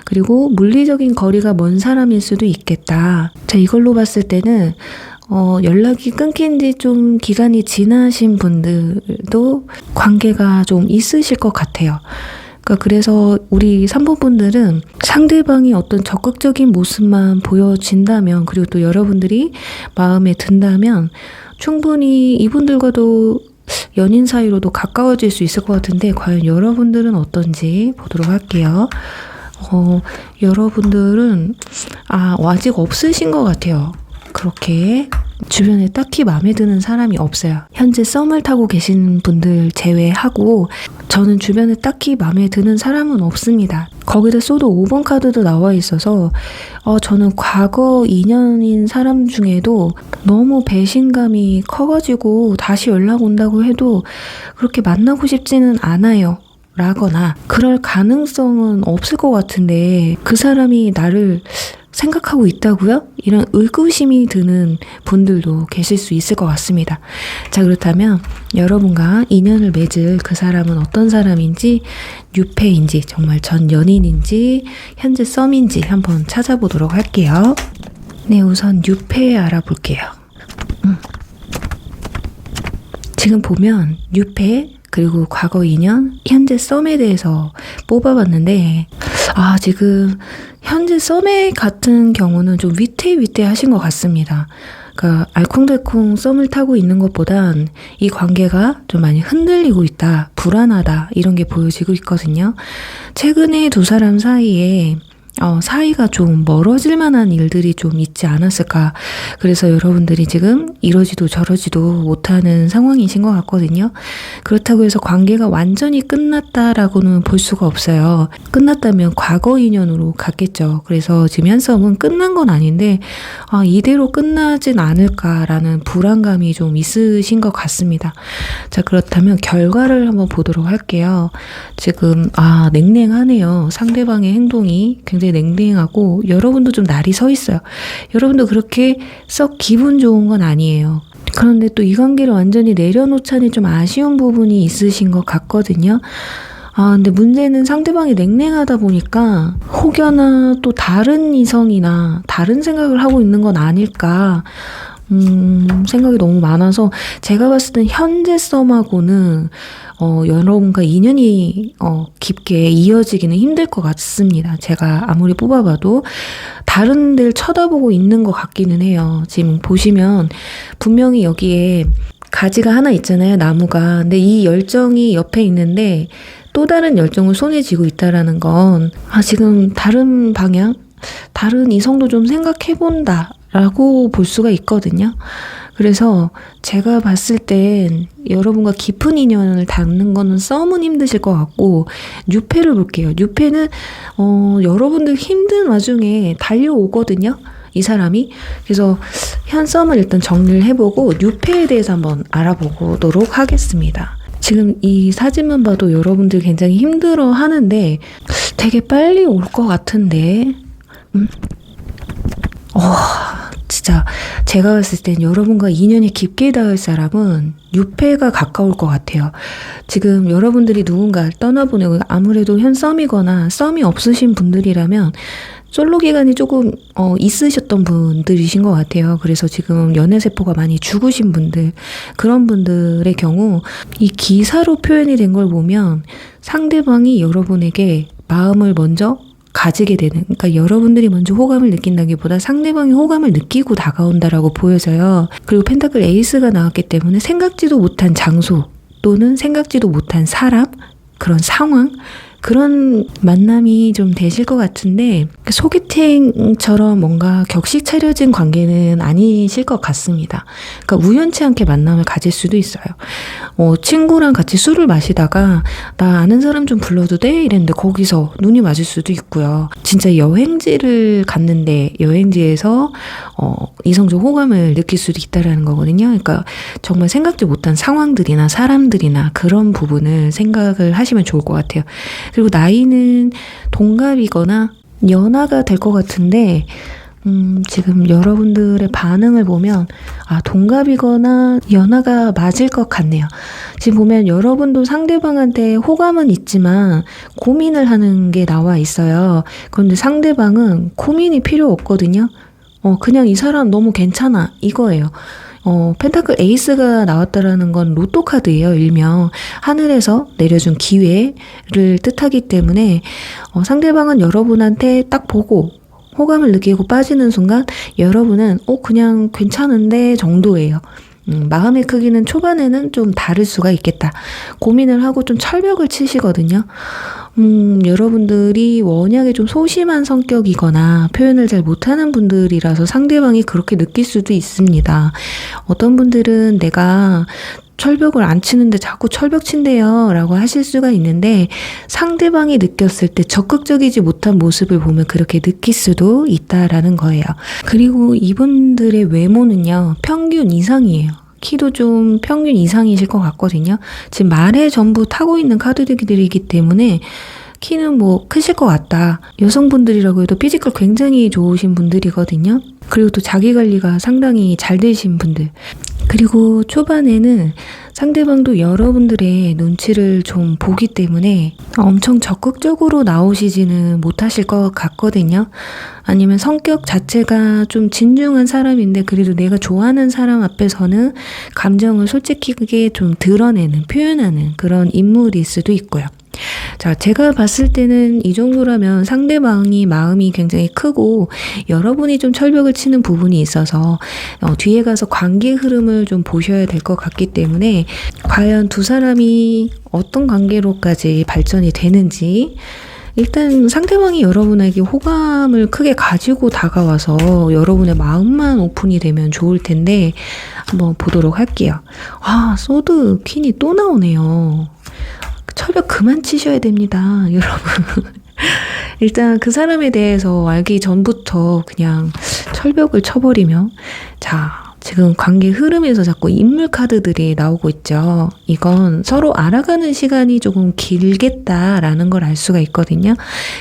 그리고 물리적인 거리가 먼 사람일 수도 있겠다. 자, 이걸로 봤을 때는 연락이 끊긴 지 좀 기간이 지나신 분들도 관계가 좀 있으실 것 같아요. 그래서 우리 3번 분들은 상대방이 어떤 적극적인 모습만 보여진다면, 그리고 또 여러분들이 마음에 든다면 충분히 이분들과도 연인 사이로도 가까워질 수 있을 것 같은데, 과연 여러분들은 어떤지 보도록 할게요. 여러분들은 아직 없으신 것 같아요. 그렇게 주변에 딱히 마음에 드는 사람이 없어요. 현재 썸을 타고 계신 분들 제외하고 저는 주변에 딱히 마음에 드는 사람은 없습니다. 거기다 쏘도 5번 카드도 나와 있어서 저는 과거 인연인 사람 중에도 너무 배신감이 커가지고 다시 연락 온다고 해도 그렇게 만나고 싶지는 않아요. 라거나 그럴 가능성은 없을 것 같은데 그 사람이 나를 생각하고 있다고요? 이런 의구심이 드는 분들도 계실 수 있을 것 같습니다. 자, 그렇다면 여러분과 인연을 맺을 그 사람은 어떤 사람인지, 뉴페인지 정말 전 연인인지 현재 썸인지 한번 찾아보도록 할게요. 네, 우선 뉴페 알아볼게요. 지금 보면 뉴페 그리고 과거 인연, 현재 썸에 대해서 뽑아봤는데 지금 현재 썸에 같은 경우는 좀 위태위태하신 것 같습니다. 그러니까 알콩달콩 썸을 타고 있는 것보단 이 관계가 좀 많이 흔들리고 있다, 불안하다 이런 게 보여지고 있거든요. 최근에 두 사람 사이에 사이가 좀 멀어질 만한 일들이 좀 있지 않았을까. 그래서 여러분들이 지금 이러지도 저러지도 못하는 상황이신 것 같거든요. 그렇다고 해서 관계가 완전히 끝났다라고는 볼 수가 없어요. 끝났다면 과거 인연으로 갔겠죠. 그래서 지금 현 썸은 끝난 건 아닌데 이대로 끝나진 않을까라는 불안감이 좀 있으신 것 같습니다. 자, 그렇다면 결과를 한번 보도록 할게요. 지금 냉랭하네요. 상대방의 행동이 굉장히 냉랭하고 여러분도 좀 날이 서 있어요. 여러분도 그렇게 썩 기분 좋은 건 아니에요. 그런데 또 이 관계를 완전히 내려놓자니 좀 아쉬운 부분이 있으신 것 같거든요. 근데 문제는 상대방이 냉랭하다 보니까 혹여나 또 다른 이성이나 다른 생각을 하고 있는 건 아닐까 생각이 너무 많아서 제가 봤을 땐 현재 썸하고는 여러분과 인연이 깊게 이어지기는 힘들 것 같습니다. 제가 아무리 뽑아봐도 다른 데를 쳐다보고 있는 것 같기는 해요. 지금 보시면 분명히 여기에 가지가 하나 있잖아요, 나무가. 근데 이 열정이 옆에 있는데 또 다른 열정을 손에 쥐고 있다라는 건 지금 다른 방향, 다른 이성도 좀 생각해본다 라고 볼 수가 있거든요. 그래서 제가 봤을 땐 여러분과 깊은 인연을 닿는 거는 썸은 힘드실 것 같고 뉴페를 볼게요. 뉴페는 여러분들 힘든 와중에 달려오거든요. 이 사람이. 그래서 현 썸을 일단 정리를 해보고 뉴페에 대해서 한번 알아보도록 하겠습니다. 지금 이 사진만 봐도 여러분들 굉장히 힘들어 하는데 되게 빨리 올 것 같은데 진짜 제가 봤을 땐 여러분과 인연이 깊게 닿을 사람은 뉴페가 가까울 것 같아요. 지금 여러분들이 누군가를 떠나보내고 아무래도 현 썸이거나 썸이 없으신 분들이라면 솔로 기간이 조금 있으셨던 분들이신 것 같아요. 그래서 지금 연애세포가 많이 죽으신 분들, 그런 분들의 경우 이 기사로 표현이 된 걸 보면 상대방이 여러분에게 마음을 먼저 가지게 되는, 그러니까 여러분들이 먼저 호감을 느낀다기보다 상대방이 호감을 느끼고 다가온다라고 보여져요. 그리고 펜타클 에이스가 나왔기 때문에 생각지도 못한 장소 또는 생각지도 못한 사람, 그런 상황, 그런 만남이 좀 되실 것 같은데 소개팅처럼 뭔가 격식 차려진 관계는 아니실 것 같습니다. 그러니까 우연치 않게 만남을 가질 수도 있어요. 친구랑 같이 술을 마시다가 나 아는 사람 좀 불러도 돼? 이랬는데 거기서 눈이 맞을 수도 있고요. 진짜 여행지를 갔는데 여행지에서 이성적 호감을 느낄 수도 있다라는 거거든요. 그러니까 정말 생각지 못한 상황들이나 사람들이나 그런 부분을 생각을 하시면 좋을 것 같아요. 그리고 나이는 동갑이거나 연하가 될 것 같은데 지금 여러분들의 반응을 보면 동갑이거나 연하가 맞을 것 같네요. 지금 보면 여러분도 상대방한테 호감은 있지만 고민을 하는 게 나와 있어요. 그런데 상대방은 고민이 필요 없거든요. 그냥 이 사람 너무 괜찮아 이거예요. 펜타클 에이스가 나왔다라는 건 로또 카드예요. 일명 하늘에서 내려준 기회를 뜻하기 때문에 상대방은 여러분한테 딱 보고 호감을 느끼고 빠지는 순간 여러분은 그냥 괜찮은데 정도예요. 마음의 크기는 초반에는 좀 다를 수가 있겠다. 고민을 하고 좀 철벽을 치시거든요. 여러분들이 워낙에 좀 소심한 성격이거나 표현을 잘 못하는 분들이라서 상대방이 그렇게 느낄 수도 있습니다. 어떤 분들은 내가 철벽을 안 치는데 자꾸 철벽 친대요 라고 하실 수가 있는데, 상대방이 느꼈을 때 적극적이지 못한 모습을 보면 그렇게 느낄 수도 있다라는 거예요. 그리고 이분들의 외모는요, 평균 이상이에요. 키도 좀 평균 이상이실 것 같거든요. 지금 말에 전부 타고 있는 카드들이기 때문에 키는 뭐 크실 것 같다. 여성분들이라고 해도 피지컬 굉장히 좋으신 분들이거든요. 그리고 또 자기 관리가 상당히 잘 되신 분들. 그리고 초반에는 상대방도 여러분들의 눈치를 좀 보기 때문에 엄청 적극적으로 나오시지는 못하실 것 같거든요. 아니면 성격 자체가 좀 진중한 사람인데 그래도 내가 좋아하는 사람 앞에서는 감정을 솔직하게 좀 드러내는, 표현하는 그런 인물일 수도 있고요. 자, 제가 봤을 때는 이 정도라면 상대방이 마음이 굉장히 크고 여러분이 좀 철벽을 치는 부분이 있어서 뒤에 가서 관계 흐름을 좀 보셔야 될 것 같기 때문에 과연 두 사람이 어떤 관계로까지 발전이 되는지, 일단 상대방이 여러분에게 호감을 크게 가지고 다가와서 여러분의 마음만 오픈이 되면 좋을 텐데 한번 보도록 할게요. 아, 소드 퀸이 또 나오네요. 철벽 그만 치셔야 됩니다, 여러분. 일단 그 사람에 대해서 알기 전부터 그냥 철벽을 쳐버리면, 자, 지금 관계 흐름에서 자꾸 인물 카드들이 나오고 있죠. 이건 서로 알아가는 시간이 조금 길겠다라는 걸 알 수가 있거든요.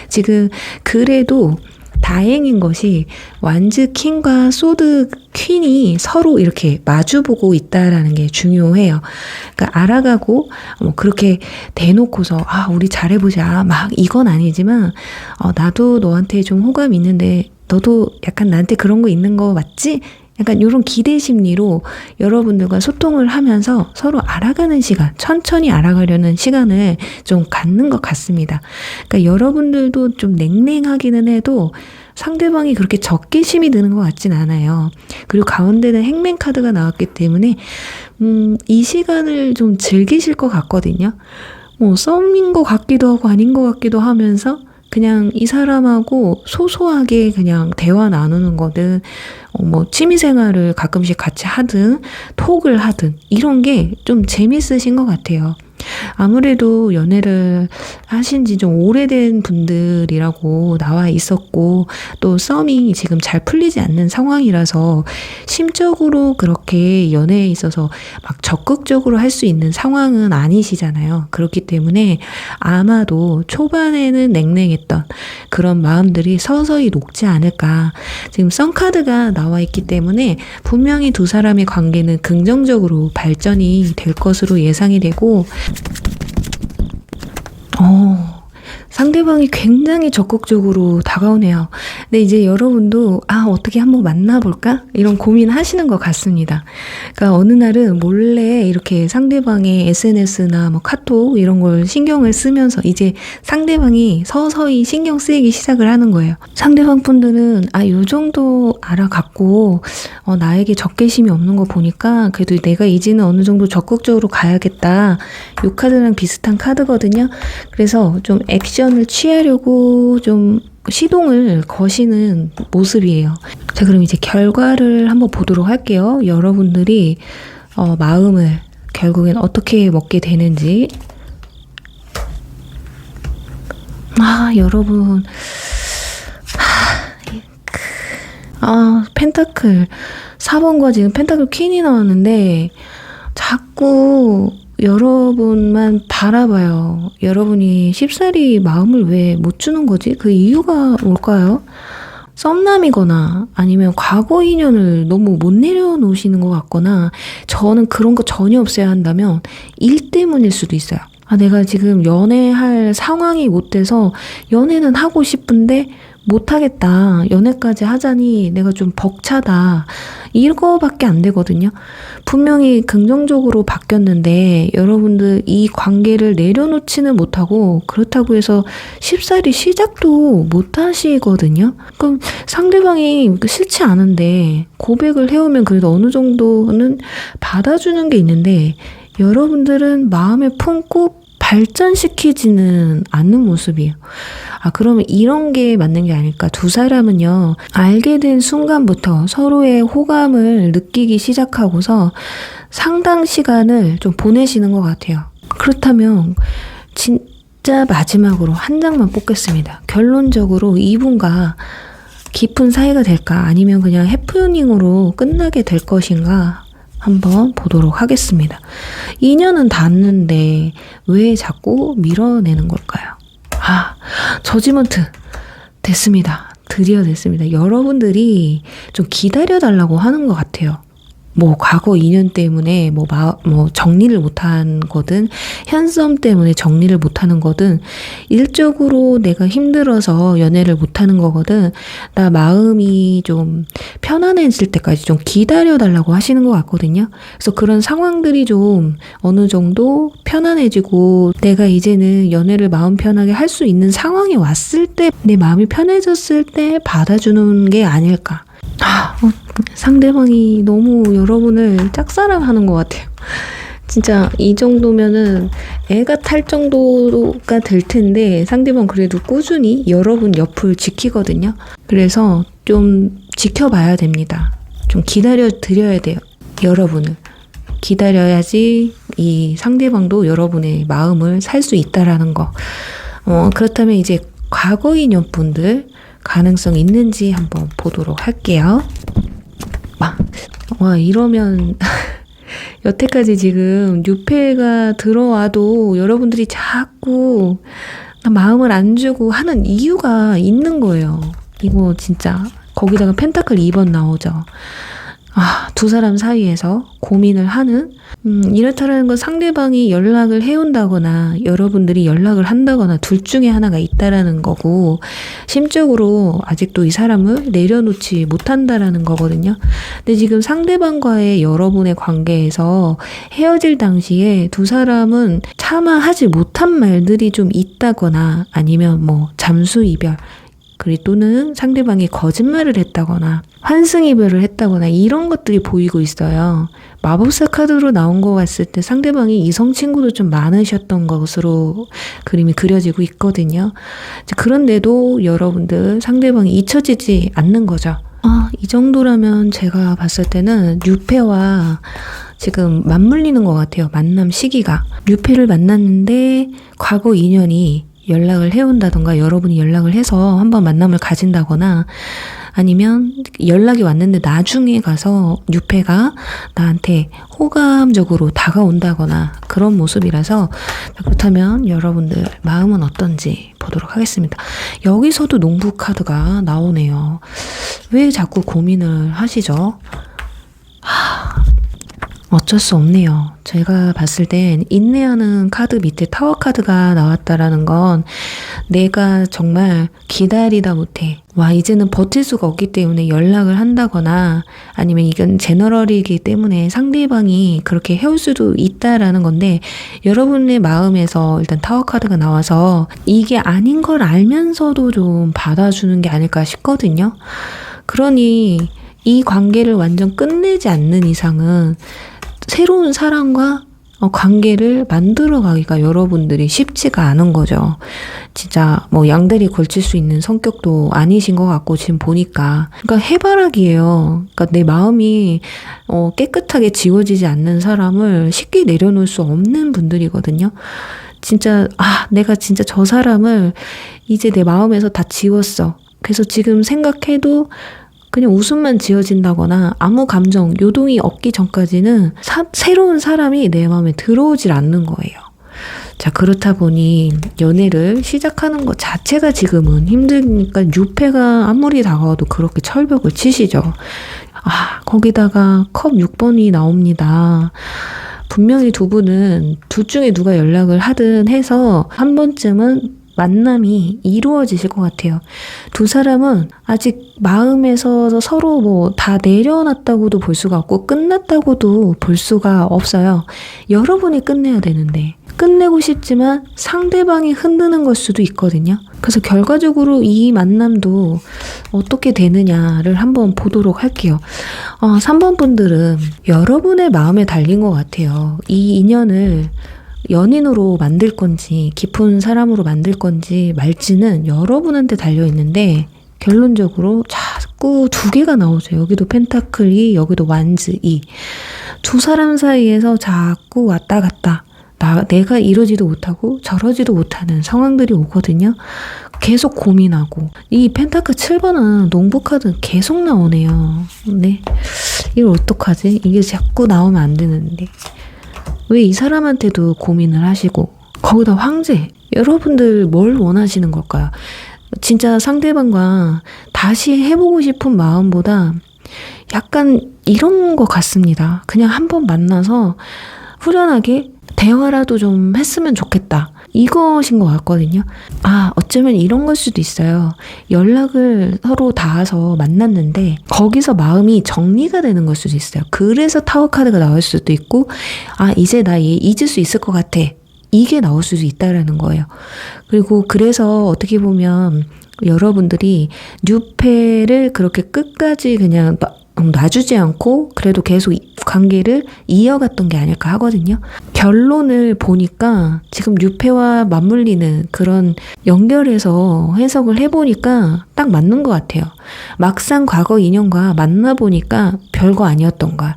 지금 그래도 다행인 것이 완즈 킹과 소드 퀸이 서로 이렇게 마주보고 있다라는 게 중요해요. 그러니까 알아가고 그렇게 대놓고서 우리 잘해보자 막 이건 아니지만 나도 너한테 좀 호감이 있는데 너도 약간 나한테 그런 거 있는 거 맞지? 약간 이런 기대 심리로 여러분들과 소통을 하면서 서로 알아가는 시간, 천천히 알아가려는 시간을 좀 갖는 것 같습니다. 그러니까 여러분들도 좀 냉랭하기는 해도 상대방이 그렇게 적개심이 드는 것 같진 않아요. 그리고 가운데는 행맨 카드가 나왔기 때문에 이 시간을 좀 즐기실 것 같거든요. 뭐 썸인 것 같기도 하고 아닌 것 같기도 하면서 그냥 이 사람하고 소소하게 그냥 대화 나누는 거든, 뭐 취미생활을 가끔씩 같이 하든 톡을 하든 이런 게 좀 재밌으신 것 같아요. 아무래도 연애를 하신 지 좀 오래된 분들이라고 나와 있었고 또 썸이 지금 잘 풀리지 않는 상황이라서 심적으로 그렇게 연애에 있어서 막 적극적으로 할 수 있는 상황은 아니시잖아요. 그렇기 때문에 아마도 초반에는 냉랭했던 그런 마음들이 서서히 녹지 않을까. 지금 썸카드가 나와 있기 때문에 분명히 두 사람의 관계는 긍정적으로 발전이 될 것으로 예상이 되고, 상대방이 굉장히 적극적으로 다가오네요. 근데 이제 여러분도 어떻게 한번 만나볼까? 이런 고민하시는 것 같습니다. 그러니까 어느 날은 몰래 이렇게 상대방의 SNS나 뭐 카톡 이런 걸 신경을 쓰면서 이제 상대방이 서서히 신경 쓰이기 시작을 하는 거예요. 상대방 분들은 요 정도 알아갖고 나에게 적개심이 없는 거 보니까 그래도 내가 이제는 어느 정도 적극적으로 가야겠다. 이 카드랑 비슷한 카드거든요. 그래서 좀 액션을 취하려고 좀 시동을 거시는 모습이에요. 자, 그럼 이제 결과를 한번 보도록 할게요. 여러분들이 마음을 결국엔 어떻게 먹게 되는지. 여러분. 펜타클 4번과 지금 펜타클 퀸이 나왔는데 자꾸 여러분만 바라봐요. 여러분이 쉽사리 마음을 왜 못 주는 거지? 그 이유가 뭘까요? 썸남이거나 아니면 과거 인연을 너무 못 내려놓으시는 것 같거나, 저는 그런 거 전혀 없어야 한다면 일 때문일 수도 있어요. 내가 지금 연애할 상황이 못 돼서 연애는 하고 싶은데 못하겠다. 연애까지 하자니 내가 좀 벅차다. 이거밖에 안 되거든요. 분명히 긍정적으로 바뀌었는데 여러분들 이 관계를 내려놓지는 못하고, 그렇다고 해서 쉽사리 시작도 못 하시거든요. 그럼 상대방이 싫지 않은데 고백을 해오면 그래도 어느 정도는 받아주는 게 있는데 여러분들은 마음에 품고 발전시키지는 않는 모습이에요. 그러면 이런 게 맞는 게 아닐까. 두 사람은요, 알게 된 순간부터 서로의 호감을 느끼기 시작하고서 상당 시간을 좀 보내시는 것 같아요. 그렇다면 진짜 마지막으로 한 장만 뽑겠습니다. 결론적으로 이분과 깊은 사이가 될까? 아니면 그냥 해프닝으로 끝나게 될 것인가? 한번 보도록 하겠습니다. 인연은 닿는데 왜 자꾸 밀어내는 걸까요? 저지먼트 됐습니다. 드디어 됐습니다. 여러분들이 좀 기다려달라고 하는 것 같아요. 뭐 과거 인연 때문에 뭐 정리를 못한 거든, 현썸 때문에 정리를 못하는 거든, 일적으로 내가 힘들어서 연애를 못하는 거거든, 나 마음이 좀 편안해질 때까지 좀 기다려달라고 하시는 것 같거든요. 그래서 그런 상황들이 좀 어느 정도 편안해지고 내가 이제는 연애를 마음 편하게 할 수 있는 상황이 왔을 때, 내 마음이 편해졌을 때 받아주는 게 아닐까. 상대방이 너무 여러분을 짝사랑하는 것 같아요. 진짜 이 정도면은 애가 탈 정도가 될 텐데 상대방 그래도 꾸준히 여러분 옆을 지키거든요. 그래서 좀 지켜봐야 됩니다. 좀 기다려 드려야 돼요. 여러분을. 기다려야지 이 상대방도 여러분의 마음을 살 수 있다라는 거. 그렇다면 이제 과거 인연분들 가능성 있는지 한번 보도록 할게요. 이러면 여태까지 지금 유패가 들어와도 여러분들이 자꾸 마음을 안 주고 하는 이유가 있는 거예요. 이거 진짜 거기다가 펜타클 2번 나오죠. 두 사람 사이에서 고민을 하는, 이렇다라는 건 상대방이 연락을 해온다거나 여러분들이 연락을 한다거나 둘 중에 하나가 있다라는 거고, 심적으로 아직도 이 사람을 내려놓지 못한다라는 거거든요. 근데 지금 상대방과의 여러분의 관계에서 헤어질 당시에 두 사람은 차마 하지 못한 말들이 좀 있다거나, 아니면 뭐 잠수 이별, 그리고 또는 상대방이 거짓말을 했다거나 환승 이별을 했다거나 이런 것들이 보이고 있어요. 마법사 카드로 나온 거 봤을 때 상대방이 이성 친구도 좀 많으셨던 것으로 그림이 그려지고 있거든요. 그런데도 여러분들 상대방이 잊혀지지 않는 거죠. 이 정도라면 제가 봤을 때는 유패와 지금 맞물리는 것 같아요. 만남 시기가. 유패를 만났는데 과거 인연이 연락을 해온다던가 여러분이 연락을 해서 한번 만남을 가진다거나, 아니면 연락이 왔는데 나중에 가서 유패가 나한테 호감적으로 다가온다거나 그런 모습이라서, 그렇다면 여러분들 마음은 어떤지 보도록 하겠습니다. 여기서도 농부 카드가 나오네요. 왜 자꾸 고민을 하시죠? 어쩔 수 없네요. 제가 봤을 땐 인내하는 카드 밑에 타워 카드가 나왔다라는 건 내가 정말 기다리다 못해. 이제는 버틸 수가 없기 때문에 연락을 한다거나, 아니면 이건 제너럴이기 때문에 상대방이 그렇게 해올 수도 있다라는 건데, 여러분의 마음에서 일단 타워 카드가 나와서 이게 아닌 걸 알면서도 좀 받아주는 게 아닐까 싶거든요. 그러니 이 관계를 완전 끝내지 않는 이상은 새로운 사람과 관계를 만들어가기가 여러분들이 쉽지가 않은 거죠. 진짜 뭐 양다리 걸칠 수 있는 성격도 아니신 것 같고, 지금 보니까. 그러니까 해바라기예요. 그러니까 내 마음이 깨끗하게 지워지지 않는 사람을 쉽게 내려놓을 수 없는 분들이거든요. 진짜 내가 진짜 저 사람을 이제 내 마음에서 다 지웠어. 그래서 지금 생각해도 그냥 웃음만 지어진다거나 아무 감정, 요동이 없기 전까지는 새로운 사람이 내 마음에 들어오질 않는 거예요. 자, 그렇다 보니 연애를 시작하는 것 자체가 지금은 힘드니까 유패가 아무리 다가와도 그렇게 철벽을 치시죠. 거기다가 컵 6번이 나옵니다. 분명히 두 분은 둘 중에 누가 연락을 하든 해서 한 번쯤은 만남이 이루어지실 것 같아요. 두 사람은 아직 마음에서 서로 뭐 다 내려놨다고도 볼 수가 없고 끝났다고도 볼 수가 없어요. 여러분이 끝내야 되는데, 끝내고 싶지만 상대방이 흔드는 걸 수도 있거든요. 그래서 결과적으로 이 만남도 어떻게 되느냐를 한번 보도록 할게요. 3번 분들은 여러분의 마음에 달린 것 같아요. 이 인연을 연인으로 만들 건지 깊은 사람으로 만들 건지 말지는 여러분한테 달려있는데 결론적으로 자꾸 두 개가 나오죠. 여기도 펜타클 2, 여기도 완즈 2. 두 사람 사이에서 자꾸 왔다 갔다 내가 이러지도 못하고 저러지도 못하는 상황들이 오거든요. 계속 고민하고 이 펜타클 7번은 농부 카드 계속 나오네요. 네, 이걸 어떡하지? 이게 자꾸 나오면 안 되는데 왜 이 사람한테도 고민을 하시고 거기다 황제, 여러분들 뭘 원하시는 걸까요? 진짜 상대방과 다시 해보고 싶은 마음보다 약간 이런 것 같습니다. 그냥 한번 만나서 후련하게 대화라도 좀 했으면 좋겠다. 이것인 것 같거든요. 어쩌면 이런 걸 수도 있어요. 연락을 서로 닿아서 만났는데 거기서 마음이 정리가 되는 걸 수도 있어요. 그래서 타워 카드가 나올 수도 있고 이제 나 얘 잊을 수 있을 것 같아. 이게 나올 수도 있다라는 거예요. 그리고 그래서 어떻게 보면 여러분들이 뉴페를 그렇게 끝까지 그냥 놔주지 않고 그래도 계속 관계를 이어갔던 게 아닐까 하거든요. 결론을 보니까 지금 뉴페와 맞물리는 그런 연결해서 해석을 해보니까 딱 맞는 것 같아요. 막상 과거 인연과 만나보니까 별거 아니었던 거야.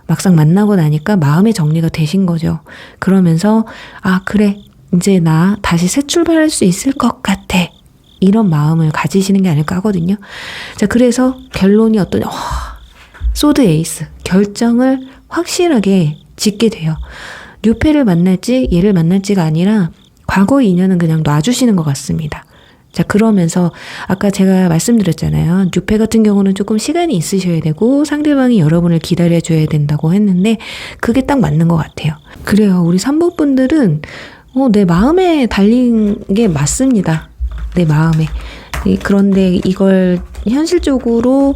막상 만나고 나니까 마음의 정리가 되신 거죠. 그러면서 그래, 이제 나 다시 새 출발할 수 있을 것 같아. 이런 마음을 가지시는 게 아닐까 하거든요. 자, 그래서 결론이 소드 에이스. 결정을 확실하게 짓게 돼요. 뉴페를 만날지 얘를 만날지가 아니라 과거 인연은 그냥 놔주시는 것 같습니다. 자, 그러면서 아까 제가 말씀드렸잖아요. 뉴페 같은 경우는 조금 시간이 있으셔야 되고 상대방이 여러분을 기다려줘야 된다고 했는데 그게 딱 맞는 것 같아요. 그래요. 우리 3번 분들은 내 마음에 달린 게 맞습니다. 내 마음에. 그런데 이걸 현실적으로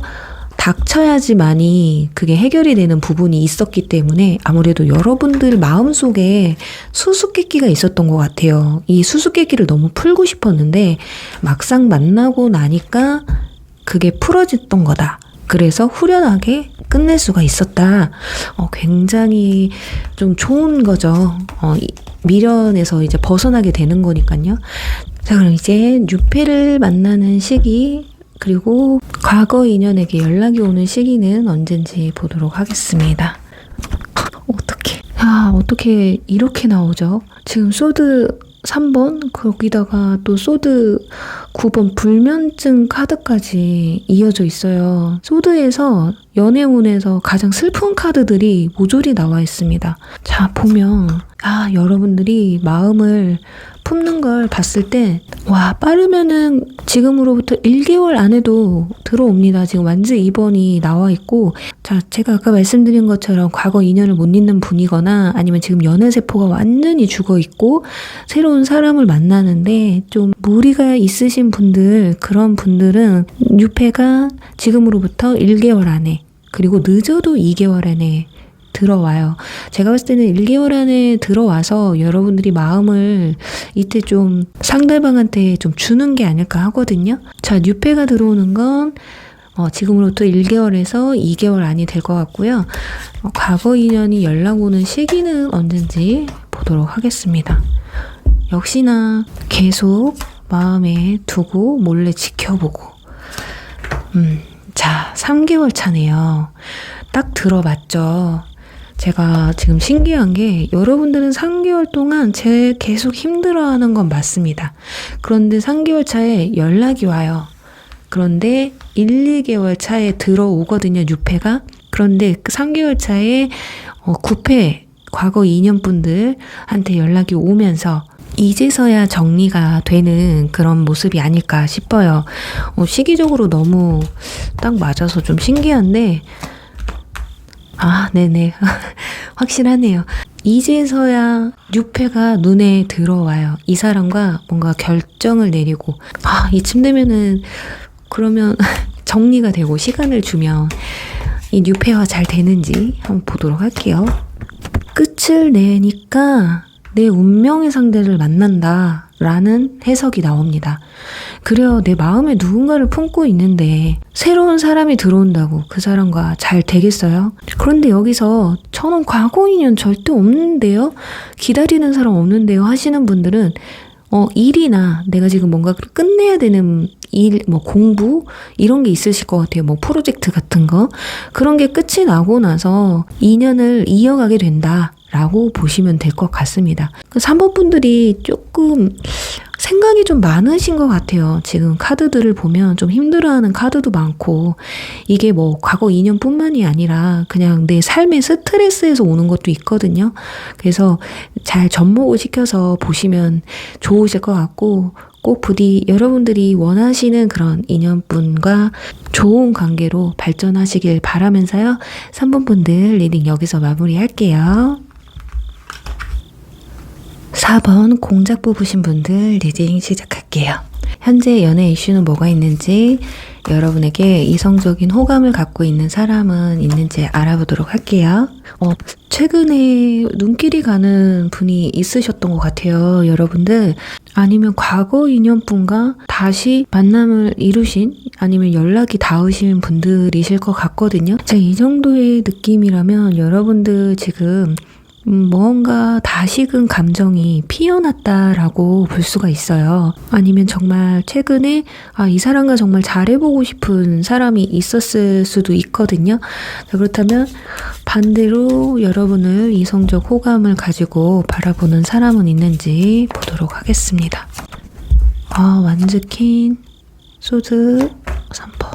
닥쳐야지만이 그게 해결이 되는 부분이 있었기 때문에 아무래도 여러분들 마음속에 수수께끼가 있었던 것 같아요. 이 수수께끼를 너무 풀고 싶었는데 막상 만나고 나니까 그게 풀어졌던 거다. 그래서 후련하게 끝낼 수가 있었다. 굉장히 좀 좋은 거죠. 미련에서 이제 벗어나게 되는 거니까요. 자, 그럼 이제 뉴페를 만나는 시기 그리고 과거 인연에게 연락이 오는 시기는 언젠지 보도록 하겠습니다. 어떻게 이렇게 나오죠? 지금 소드 3번 거기다가 또 소드 9번 불면증 카드까지 이어져 있어요. 소드에서 연애운에서 가장 슬픈 카드들이 모조리 나와 있습니다. 자, 보면 여러분들이 마음을 품는 걸 봤을 때 빠르면은 지금으로부터 1개월 안에도 들어옵니다. 지금 완즈 2번이 나와 있고 자, 제가 아까 말씀드린 것처럼 과거 인연을 못 잊는 분이거나 아니면 지금 연애세포가 완전히 죽어 있고 새로운 사람을 만나는데 좀 무리가 있으신 분들, 그런 분들은 뉴페가 지금으로부터 1개월 안에 그리고 늦어도 2개월 안에 들어와요. 제가 봤을 때는 1개월 안에 들어와서 여러분들이 마음을 이때 좀 상대방한테 좀 주는 게 아닐까 하거든요. 자, 뉴페가 들어오는 건 지금으로부터 1개월에서 2개월 안이 될 것 같고요. 과거 인연이 연락 오는 시기는 언젠지 보도록 하겠습니다. 역시나 계속 마음에 두고 몰래 지켜보고 자, 3개월 차네요. 딱 들어맞죠. 제가 지금 신기한 게 여러분들은 3개월 동안 계속 힘들어하는 건 맞습니다. 그런데 3개월 차에 연락이 와요. 그런데 1, 2개월 차에 들어오거든요, 뉴페가. 그런데 그 3개월 차에 9패 과거 2년 분들한테 연락이 오면서 이제서야 정리가 되는 그런 모습이 아닐까 싶어요. 시기적으로 너무 딱 맞아서 좀 신기한데 네네. 확실하네요. 이제서야 뉴페가 눈에 들어와요. 이 사람과 뭔가 결정을 내리고 이쯤 되면은 그러면 정리가 되고 시간을 주면 이 뉴페와 잘 되는지 한번 보도록 할게요. 끝을 내니까 내 운명의 상대를 만난다. 라는 해석이 나옵니다. 그래요. 내 마음에 누군가를 품고 있는데 새로운 사람이 들어온다고 그 사람과 잘 되겠어요? 그런데 여기서 저는 과거 인연 절대 없는데요? 기다리는 사람 없는데요? 하시는 분들은 일이나 내가 지금 뭔가 끝내야 되는 일, 공부 이런 게 있으실 것 같아요. 프로젝트 같은 거. 그런 게 끝이 나고 나서 인연을 이어가게 된다라고 보시면 될 것 같습니다. 3번 분들이 조금 생각이 좀 많으신 것 같아요. 지금 카드들을 보면 좀 힘들어하는 카드도 많고 이게 과거 인연뿐만이 아니라 그냥 내 삶의 스트레스에서 오는 것도 있거든요. 그래서 잘 접목을 시켜서 보시면 좋으실 것 같고 꼭 부디 여러분들이 원하시는 그런 인연분과 좋은 관계로 발전하시길 바라면서요. 3번 분들 리딩 여기서 마무리할게요. 4번 공작 뽑으신 분들 리딩 시작할게요. 현재 연애 이슈는 뭐가 있는지, 여러분에게 이성적인 호감을 갖고 있는 사람은 있는지 알아보도록 할게요. 최근에 눈길이 가는 분이 있으셨던 것 같아요. 여러분들 아니면 과거 인연분과 다시 만남을 이루신 아니면 연락이 닿으신 분들이실 것 같거든요. 이 정도의 느낌이라면 여러분들 지금 뭔가 다시금 감정이 피어났다라고 볼 수가 있어요. 아니면 정말 최근에 이 사람과 정말 잘해보고 싶은 사람이 있었을 수도 있거든요. 그렇다면 반대로 여러분을 이성적 호감을 가지고 바라보는 사람은 있는지 보도록 하겠습니다. 완즈 퀸, 소드, 3퍼.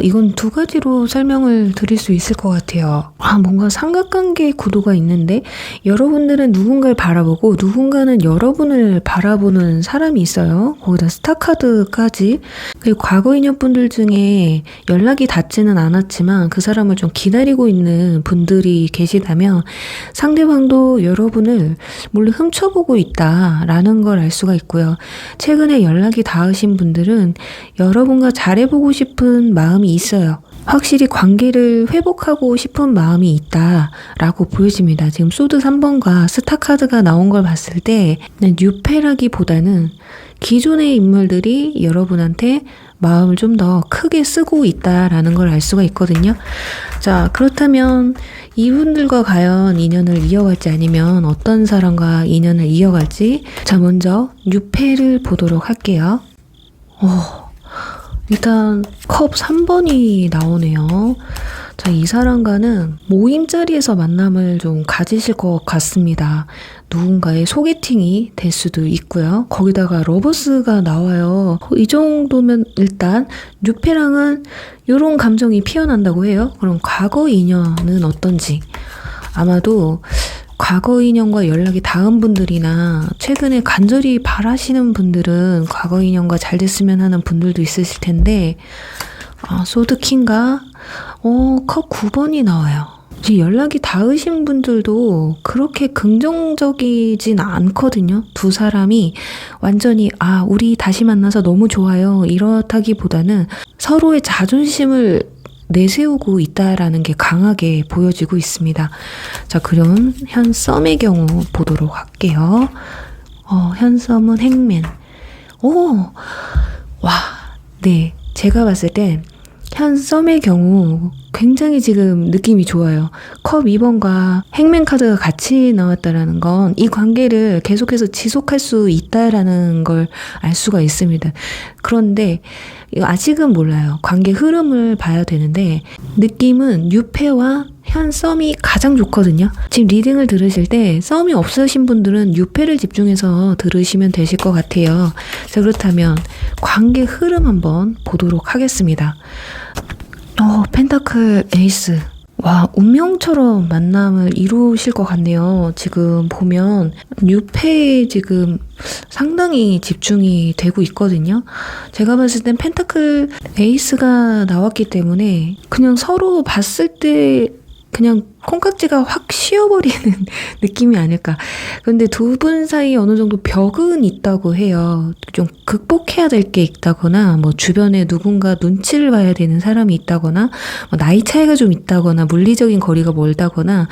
이건 두 가지로 설명을 드릴 수 있을 것 같아요. 뭔가 삼각관계 구도가 있는데 여러분들은 누군가를 바라보고 누군가는 여러분을 바라보는 사람이 있어요. 거기다 스타카드까지. 그리고 과거 인연분들 중에 연락이 닿지는 않았지만 그 사람을 좀 기다리고 있는 분들이 계시다면 상대방도 여러분을 몰래 훔쳐보고 있다라는 걸 알 수가 있고요. 최근에 연락이 닿으신 분들은 여러분과 잘해보고 싶은 마음이 있어요. 확실히 관계를 회복하고 싶은 마음이 있다라고 보여집니다. 지금 소드 3번과 스타 카드가 나온 걸 봤을 때 뉴페라기보다는 기존의 인물들이 여러분한테 마음을 좀 더 크게 쓰고 있다라는 걸 알 수가 있거든요. 그렇다면 이분들과 과연 인연을 이어갈지 아니면 어떤 사람과 인연을 이어갈지 먼저 뉴페를 보도록 할게요. 일단 컵 3번이 나오네요. 이 사람과는 모임 자리에서 만남을 좀 가지실 것 같습니다. 누군가의 소개팅이 될 수도 있고요. 거기다가 러버스가 나와요. 이 정도면 일단 뉴페랑은 이런 감정이 피어난다고 해요. 그럼 과거 인연은 어떤지. 아마도 과거 인연과 연락이 닿은 분들이나 최근에 간절히 바라시는 분들은 과거 인연과 잘 됐으면 하는 분들도 있으실 텐데 소드킹과 컵 9번이 나와요. 연락이 닿으신 분들도 그렇게 긍정적이진 않거든요. 두 사람이 완전히 우리 다시 만나서 너무 좋아요 이렇다기보다는 서로의 자존심을 내세우고 있다라는 게 강하게 보여지고 있습니다. 그럼 현썸의 경우 보도록 할게요. 현썸은 행맨. 네. 제가 봤을 땐 현썸의 경우 굉장히 지금 느낌이 좋아요. 컵 2번과 행맨 카드가 같이 나왔다라는 건 이 관계를 계속해서 지속할 수 있다라는 걸 알 수가 있습니다. 그런데 아직은 몰라요. 관계 흐름을 봐야 되는데 느낌은 뉴페와 현썸이 가장 좋거든요. 지금 리딩을 들으실 때 썸이 없으신 분들은 뉴페를 집중해서 들으시면 되실 것 같아요. 그렇다면 관계 흐름 한번 보도록 하겠습니다. 펜타클 에이스. 운명처럼 만남을 이루실 것 같네요. 지금 보면 뉴페에 지금 상당히 집중이 되고 있거든요. 제가 봤을 땐 펜타클 에이스가 나왔기 때문에 그냥 서로 봤을 때 그냥 콩깍지가 확 쉬어버리는 느낌이 아닐까. 근데 두 분 사이에 어느 정도 벽은 있다고 해요. 좀 극복해야 될 게 있다거나, 뭐 주변에 누군가 눈치를 봐야 되는 사람이 있다거나, 뭐 나이 차이가 좀 있다거나, 물리적인 거리가 멀다거나,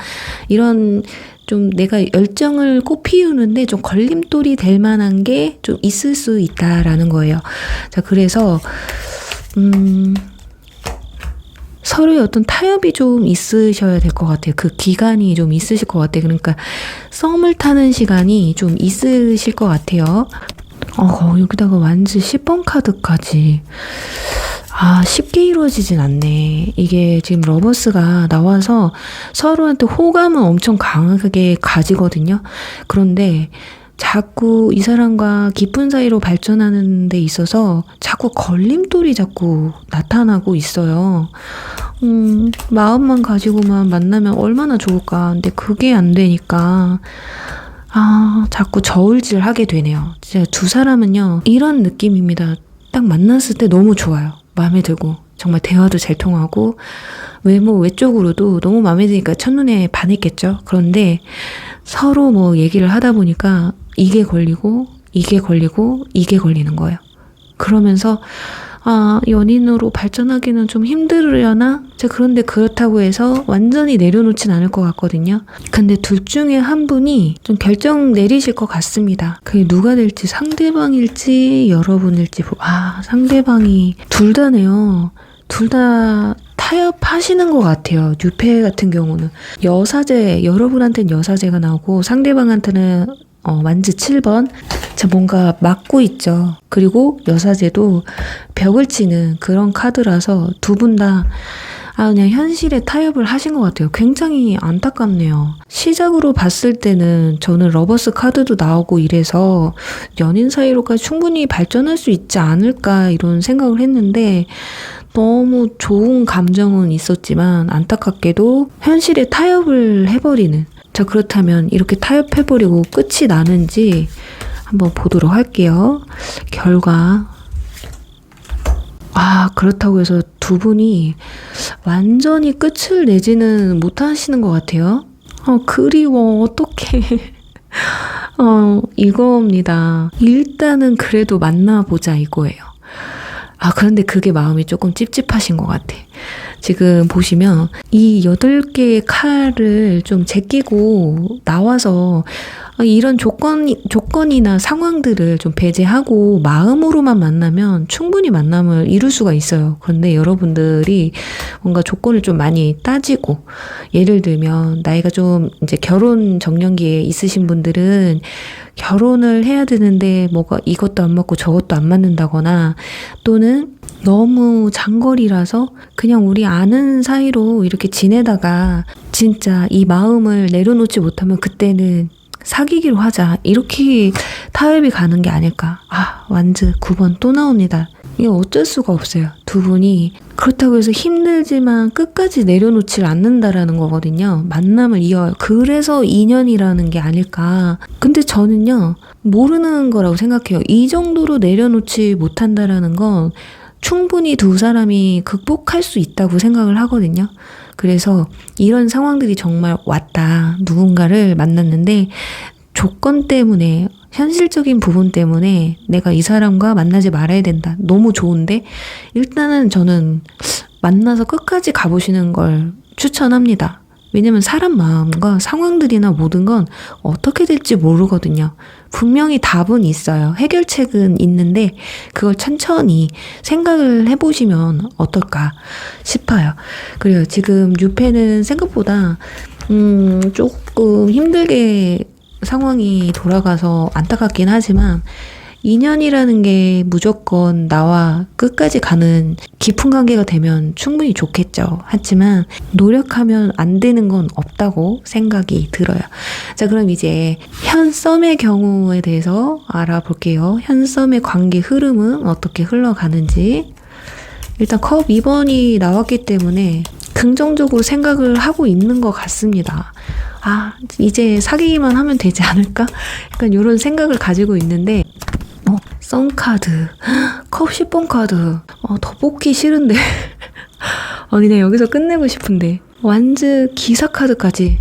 이런 좀 내가 열정을 꽃 피우는데 좀 걸림돌이 될 만한 게 좀 있을 수 있다라는 거예요. 자, 그래서 서로의 어떤 타협이 좀 있으셔야 될 것 같아요. 그 기간이 좀 있으실 것 같아요. 그러니까 썸을 타는 시간이 좀 있으실 것 같아요. 여기다가 완즈 10번 카드까지. 쉽게 이루어지진 않네. 이게 지금 러버스가 나와서 서로한테 호감은 엄청 강하게 가지거든요. 그런데 자꾸 이 사람과 깊은 사이로 발전하는 데 있어서 자꾸 걸림돌이 자꾸 나타나고 있어요. 마음만 가지고만 만나면 얼마나 좋을까. 근데 그게 안 되니까 자꾸 저울질 하게 되네요. 진짜 두 사람은요, 이런 느낌입니다. 딱 만났을 때 너무 좋아요. 마음에 들고 정말 대화도 잘 통하고 외모 외적으로도 너무 마음에 드니까 첫눈에 반했겠죠. 그런데 서로 뭐 얘기를 하다 보니까 이게 걸리고 이게 걸리고 이게 걸리는 거예요. 그러면서 연인으로 발전하기는 좀 힘들으려나? 그런데 그렇다고 해서 완전히 내려놓진 않을 것 같거든요. 근데 둘 중에 한 분이 좀 결정 내리실 것 같습니다. 그게 누가 될지, 상대방일지 여러분일지. 상대방이 둘 다네요. 둘 다 타협하시는 것 같아요. 뉴페 같은 경우는 여사제, 여러분한테는 여사제가 나오고 상대방한테는 완즈 7번. 뭔가 막고 있죠. 그리고 여사제도 벽을 치는 그런 카드라서 두 분 다 그냥 현실에 타협을 하신 것 같아요. 굉장히 안타깝네요. 시작으로 봤을 때는 저는 러버스 카드도 나오고 이래서 연인 사이로까지 충분히 발전할 수 있지 않을까 이런 생각을 했는데 너무 좋은 감정은 있었지만 안타깝게도 현실에 타협을 해버리는. 자, 그렇다면 이렇게 타협해버리고 끝이 나는지 한번 보도록 할게요. 결과. 그렇다고 해서 두 분이 완전히 끝을 내지는 못하시는 것 같아요. 그리워. 어떡해. 이겁니다. 일단은 그래도 만나보자 이거예요. 그런데 그게 마음이 조금 찝찝하신 것 같아. 지금 보시면 이 8개의 칼을 좀 제끼고 나와서 이런 조건이나 상황들을 좀 배제하고 마음으로만 만나면 충분히 만남을 이룰 수가 있어요. 그런데 여러분들이 뭔가 조건을 좀 많이 따지고, 예를 들면 나이가 좀 이제 결혼 정년기에 있으신 분들은 결혼을 해야 되는데 뭐가 이것도 안 맞고 저것도 안 맞는다거나, 또는 너무 장거리라서 그냥 우리 아는 사이로 이렇게 지내다가 진짜 이 마음을 내려놓지 못하면 그때는 사귀기로 하자, 이렇게 타협이 가는 게 아닐까. 완즈 9번 또 나옵니다. 이거 어쩔 수가 없어요. 두 분이 그렇다고 해서 힘들지만 끝까지 내려놓질 않는다라는 거거든요. 만남을 이어요. 그래서 인연이라는 게 아닐까. 근데 저는요, 모르는 거라고 생각해요. 이 정도로 내려놓지 못한다라는 건 충분히 두 사람이 극복할 수 있다고 생각을 하거든요. 그래서 이런 상황들이 정말 왔다. 누군가를 만났는데 조건 때문에, 현실적인 부분 때문에 내가 이 사람과 만나지 말아야 된다. 너무 좋은데 일단은 저는 만나서 끝까지 가보시는 걸 추천합니다. 왜냐면 사람 마음과 상황들이나 모든 건 어떻게 될지 모르거든요. 분명히 답은 있어요. 해결책은 있는데 그걸 천천히 생각을 해보시면 어떨까 싶어요. 그래요. 지금 뉴페는 생각보다 조금 힘들게 상황이 돌아가서 안타깝긴 하지만, 인연이라는 게 무조건 나와 끝까지 가는 깊은 관계가 되면 충분히 좋겠죠. 하지만 노력하면 안 되는 건 없다고 생각이 들어요. 자, 그럼 이제 현썸의 경우에 대해서 알아볼게요. 현썸의 관계 흐름은 어떻게 흘러가는지. 일단 컵 2번이 나왔기 때문에 긍정적으로 생각을 하고 있는 것 같습니다. 이제 사귀기만 하면 되지 않을까? 약간 이런 생각을 가지고 있는데, 썬카드, 컵 10번 카드. 더 뽑기 싫은데. 그냥 여기서 끝내고 싶은데. 완즈 기사 카드까지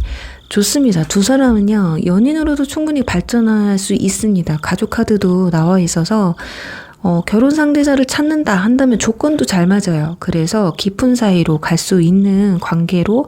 좋습니다. 두 사람은요, 연인으로도 충분히 발전할 수 있습니다. 가족 카드도 나와 있어서 결혼 상대자를 찾는다 한다면 조건도 잘 맞아요. 그래서 깊은 사이로 갈 수 있는 관계로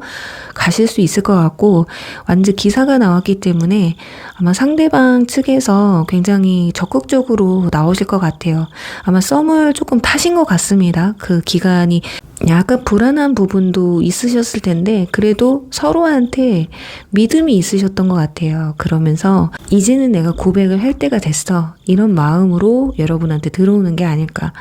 가실 수 있을 것 같고, 완전 기사가 나왔기 때문에 아마 상대방 측에서 굉장히 적극적으로 나오실 것 같아요. 아마 썸을 조금 타신 것 같습니다. 그 기간이 약간 불안한 부분도 있으셨을 텐데 그래도 서로한테 믿음이 있으셨던 것 같아요. 그러면서 이제는 내가 고백을 할 때가 됐어, 이런 마음으로 여러분한테 들어오는 게 아닐까.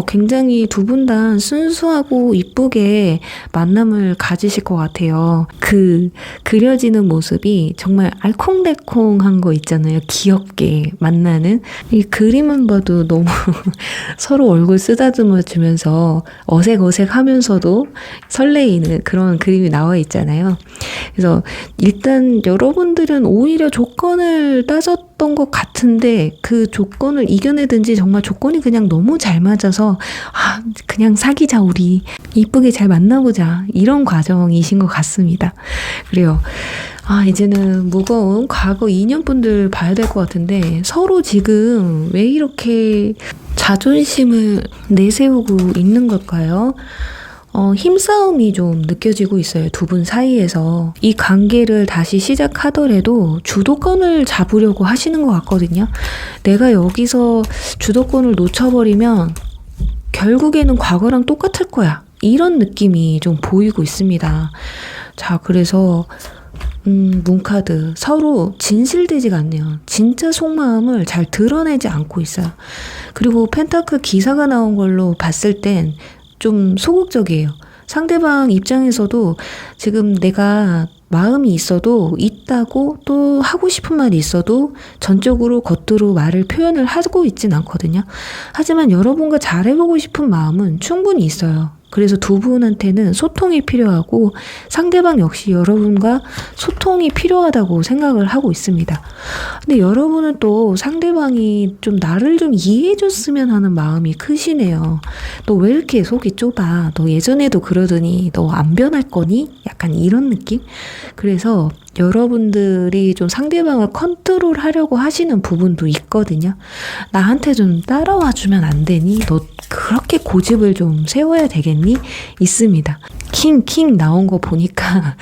굉장히 두 분 다 순수하고 이쁘게 만남을 가지실 것 같아요. 그 그려지는 모습이 정말 알콩달콩한 거 있잖아요. 귀엽게 만나는 이 그림만 봐도 너무 서로 얼굴 쓰다듬어 주면서 어색하면서도 설레이는 그런 그림이 나와 있잖아요. 그래서 일단 여러분들은 오히려 조건을 따졌던 것 같은데 그 조건을 이겨내든지 정말 조건이 그냥 너무 잘 맞아서 그냥 사귀자, 우리 이쁘게 잘 만나보자, 이런 과정이신 것 같습니다. 그래요. 이제는 무거운 과거 인연분들 봐야 될 것 같은데 서로 지금 왜 이렇게 자존심을 내세우고 있는 걸까요? 힘싸움이 좀 느껴지고 있어요. 두 분 사이에서. 이 관계를 다시 시작하더라도 주도권을 잡으려고 하시는 것 같거든요. 내가 여기서 주도권을 놓쳐버리면 결국에는 과거랑 똑같을 거야, 이런 느낌이 좀 보이고 있습니다. 자, 그래서 문카드 서로 진실되지가 않네요. 진짜 속마음을 잘 드러내지 않고 있어요. 그리고 펜타클 기사가 나온 걸로 봤을 땐 좀 소극적이에요. 상대방 입장에서도 지금 내가 마음이 있다고 또 하고 싶은 말이 있어도 전적으로 겉으로 말을 표현을 하고 있진 않거든요. 하지만 여러분과 잘해보고 싶은 마음은 충분히 있어요. 그래서 두 분한테는 소통이 필요하고 상대방 역시 여러분과 소통이 필요하다고 생각을 하고 있습니다. 근데 여러분은 또 상대방이 좀 나를 좀 이해해줬으면 하는 마음이 크시네요. 너 왜 이렇게 속이 좁아? 너 예전에도 그러더니 너 안 변할 거니? 약간 이런 느낌? 그래서 여러분들이 좀 상대방을 컨트롤하려고 하시는 부분도 있거든요. 나한테 좀 따라와 주면 안 되니? 너 그렇게 고집을 좀 세워야 되겠니? 있습니다. 킹 나온 거 보니까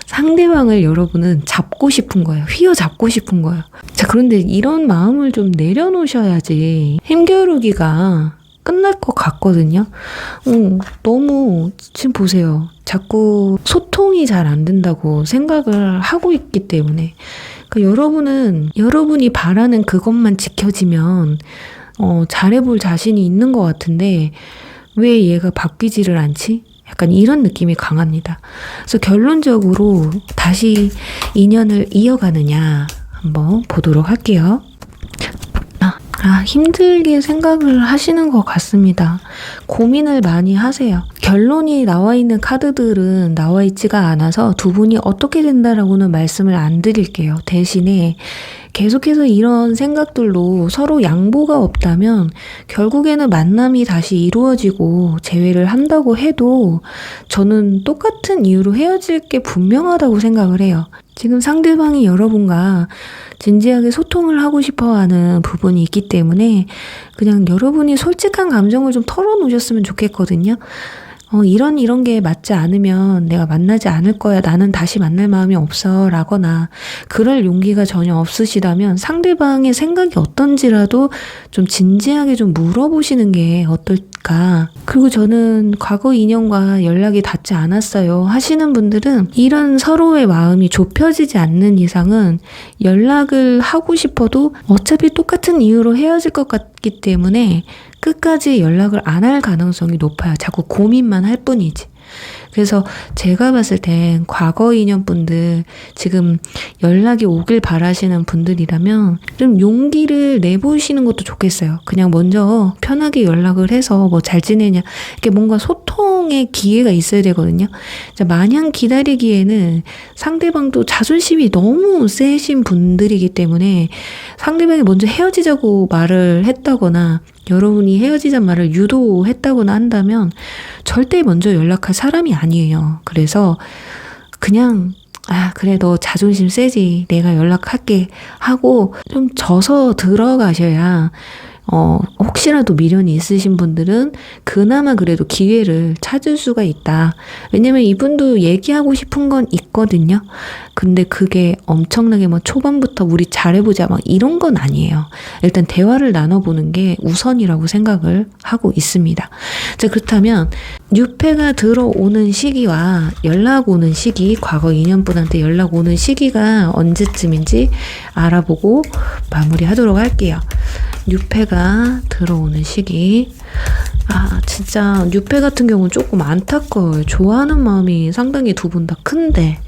상대방을 여러분은 잡고 싶은 거예요. 휘어잡고 싶은 거예요. 자, 그런데 이런 마음을 좀 내려놓으셔야지 힘겨루기가 끝날 것 같거든요. 너무 지금 보세요. 자꾸 소통이 잘 안 된다고 생각을 하고 있기 때문에 그러니까 여러분이 바라는 그것만 지켜지면 잘해볼 자신이 있는 것 같은데 왜 얘가 바뀌지를 않지? 약간 이런 느낌이 강합니다. 그래서 결론적으로 다시 인연을 이어가느냐 한번 보도록 할게요. 힘들게 생각을 하시는 것 같습니다. 고민을 많이 하세요. 결론이 나와 있는 카드들은 나와 있지가 않아서 두 분이 어떻게 된다라고는 말씀을 안 드릴게요. 대신에 계속해서 이런 생각들로 서로 양보가 없다면 결국에는 만남이 다시 이루어지고 재회를 한다고 해도 저는 똑같은 이유로 헤어질 게 분명하다고 생각을 해요. 지금 상대방이 여러분과 진지하게 소통을 하고 싶어하는 부분이 있기 때문에 그냥 여러분이 솔직한 감정을 좀 털어놓으셨으면 좋겠거든요. 이런 게 맞지 않으면 내가 만나지 않을 거야, 나는 다시 만날 마음이 없어 라거나 그럴 용기가 전혀 없으시다면 상대방의 생각이 어떤지라도 좀 진지하게 좀 물어보시는 게 어떨까. 그리고 저는 과거 인연과 연락이 닿지 않았어요 하시는 분들은 이런 서로의 마음이 좁혀지지 않는 이상은 연락을 하고 싶어도 어차피 똑같은 이유로 헤어질 것 같기 때문에 끝까지 연락을 안 할 가능성이 높아요. 자꾸 고민만 할 뿐이지. 그래서 제가 봤을 땐 과거 인연분들 지금 연락이 오길 바라시는 분들이라면 좀 용기를 내보시는 것도 좋겠어요. 그냥 먼저 편하게 연락을 해서 뭐 잘 지내냐 이렇게 뭔가 소통의 기회가 있어야 되거든요. 마냥 기다리기에는 상대방도 자존심이 너무 세신 분들이기 때문에 상대방이 먼저 헤어지자고 말을 했다거나 여러분이 헤어지자는 말을 유도했다거나 한다면 절대 먼저 연락할 사람이 아니에요. 그래서 그냥 그래, 너 자존심 세지. 내가 연락할게 하고 좀 져서 들어가셔야 혹시라도 미련이 있으신 분들은 그나마 그래도 기회를 찾을 수가 있다. 왜냐면 이분도 얘기하고 싶은 건 있거든요. 근데 그게 엄청나게 초반부터 우리 잘해보자 이런 건 아니에요. 일단 대화를 나눠보는 게 우선이라고 생각을 하고 있습니다. 자, 그렇다면 뉴페가 들어오는 시기와 연락 오는 시기, 과거 인연분한테 연락 오는 시기가 언제쯤인지 알아보고 마무리하도록 할게요. 뉴페가 들어오는 시기. 진짜 뉴페 같은 경우는 조금 안타까워요. 좋아하는 마음이 상당히 두 분 다 큰데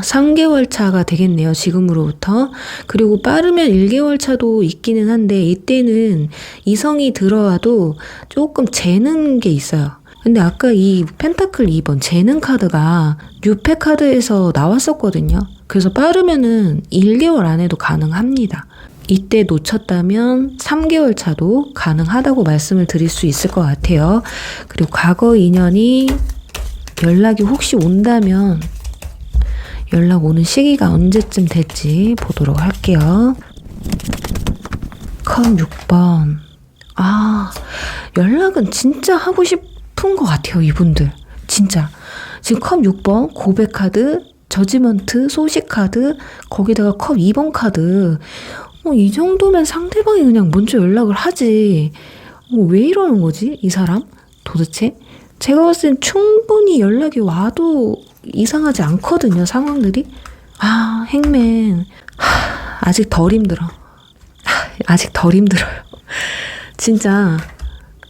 3개월 차가 되겠네요. 지금으로부터. 그리고 빠르면 1개월 차도 있기는 한데 이때는 이성이 들어와도 조금 재는 게 있어요. 근데 아까 이 펜타클 2번 재는 카드가 뉴페 카드에서 나왔었거든요. 그래서 빠르면은 1개월 안에도 가능합니다. 이때 놓쳤다면 3개월 차도 가능하다고 말씀을 드릴 수 있을 것 같아요. 그리고 과거 인연이 연락이 혹시 온다면 연락 오는 시기가 언제쯤 될지 보도록 할게요. 컵 6번. 연락은 진짜 하고 싶은 것 같아요, 이분들. 진짜. 지금 컵 6번, 고백 카드, 저지먼트, 소식 카드, 거기다가 컵 2번 카드. 이 정도면 상대방이 그냥 먼저 연락을 하지. 왜 이러는 거지, 이 사람? 도대체? 제가 봤을 땐 충분히 연락이 와도 이상하지 않거든요, 상황들이. 행맨. 아직 덜 힘들어. 아직 덜 힘들어요. 진짜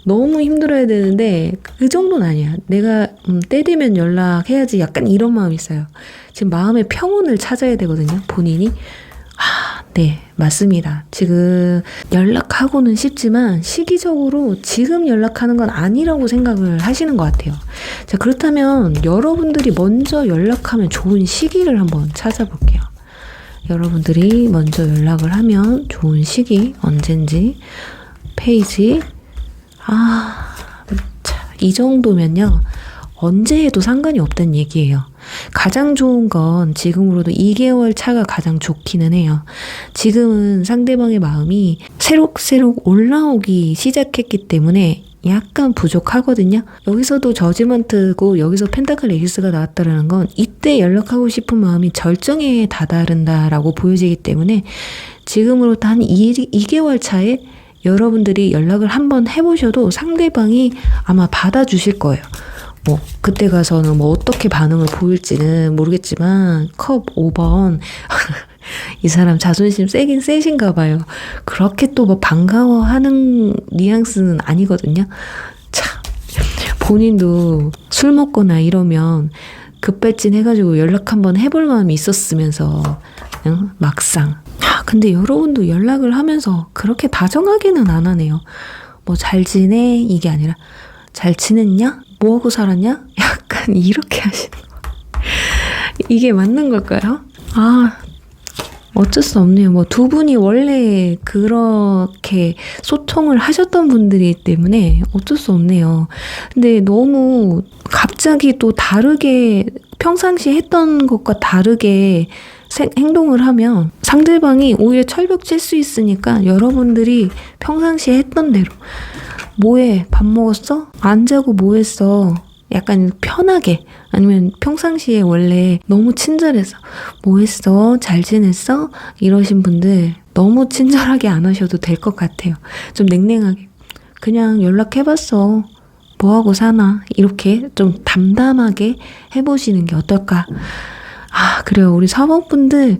너무 힘들어야 되는데 그 정도는 아니야. 내가 때 되면 연락해야지 약간 이런 마음이 있어요. 지금 마음의 평온을 찾아야 되거든요, 본인이. 네, 맞습니다. 지금 연락하고는 싶지만 시기적으로 지금 연락하는 건 아니라고 생각을 하시는 것 같아요. 자, 그렇다면 여러분들이 먼저 연락하면 좋은 시기를 한번 찾아볼게요. 여러분들이 먼저 연락을 하면 좋은 시기 언젠지 페이지. 이 정도면요. 언제 해도 상관이 없다는 얘기예요. 가장 좋은 건 지금으로도 2개월 차가 가장 좋기는 해요. 지금은 상대방의 마음이 새록새록 올라오기 시작했기 때문에 약간 부족하거든요. 여기서도 저지먼트고 여기서 펜타클 에이스가 나왔다는 건 이때 연락하고 싶은 마음이 절정에 다다른다라고 보여지기 때문에 지금으로부터 한 2개월 차에 여러분들이 연락을 한번 해보셔도 상대방이 아마 받아주실 거예요. 그때 가서는 어떻게 반응을 보일지는 모르겠지만 컵 5번 이 사람 자존심 세긴 세신가 봐요. 그렇게 또 반가워하는 뉘앙스는 아니거든요. 참, 본인도 술 먹거나 이러면 급발진 해가지고 연락 한번 해볼 마음이 있었으면서 막상. 근데 여러분도 연락을 하면서 그렇게 다정하게는 안 하네요. 잘 지내? 이게 아니라 잘 지냈냐? 뭐하고 살았냐? 약간 이렇게 하시는 거. 이게 맞는 걸까요? 어쩔 수 없네요. 두 분이 원래 그렇게 소통을 하셨던 분들이기 때문에 어쩔 수 없네요. 근데 너무 갑자기 또 다르게 평상시 했던 것과 다르게 행동을 하면 상대방이 오히려 철벽 칠 수 있으니까 여러분들이 평상시에 했던 대로 뭐해? 밥 먹었어? 안 자고 뭐 했어? 약간 편하게, 아니면 평상시에 원래 너무 친절해서 뭐 했어? 잘 지냈어? 이러신 분들 너무 친절하게 안 하셔도 될 것 같아요. 좀 냉랭하게 그냥 연락해봤어, 뭐하고 사나, 이렇게 좀 담담하게 해보시는 게 어떨까. 그래요. 우리 사모분들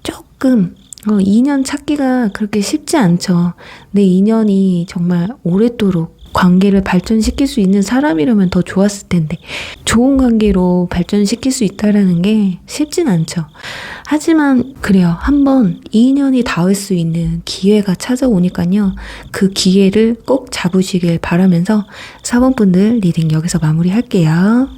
조금 인연 찾기가 그렇게 쉽지 않죠. 내 인연이 정말 오랫도록 관계를 발전시킬 수 있는 사람이라면 더 좋았을 텐데 좋은 관계로 발전시킬 수 있다라는 게 쉽진 않죠. 하지만 그래요. 한번 인연이 닿을 수 있는 기회가 찾아오니까요. 그 기회를 꼭 잡으시길 바라면서 4번분들 리딩 여기서 마무리할게요.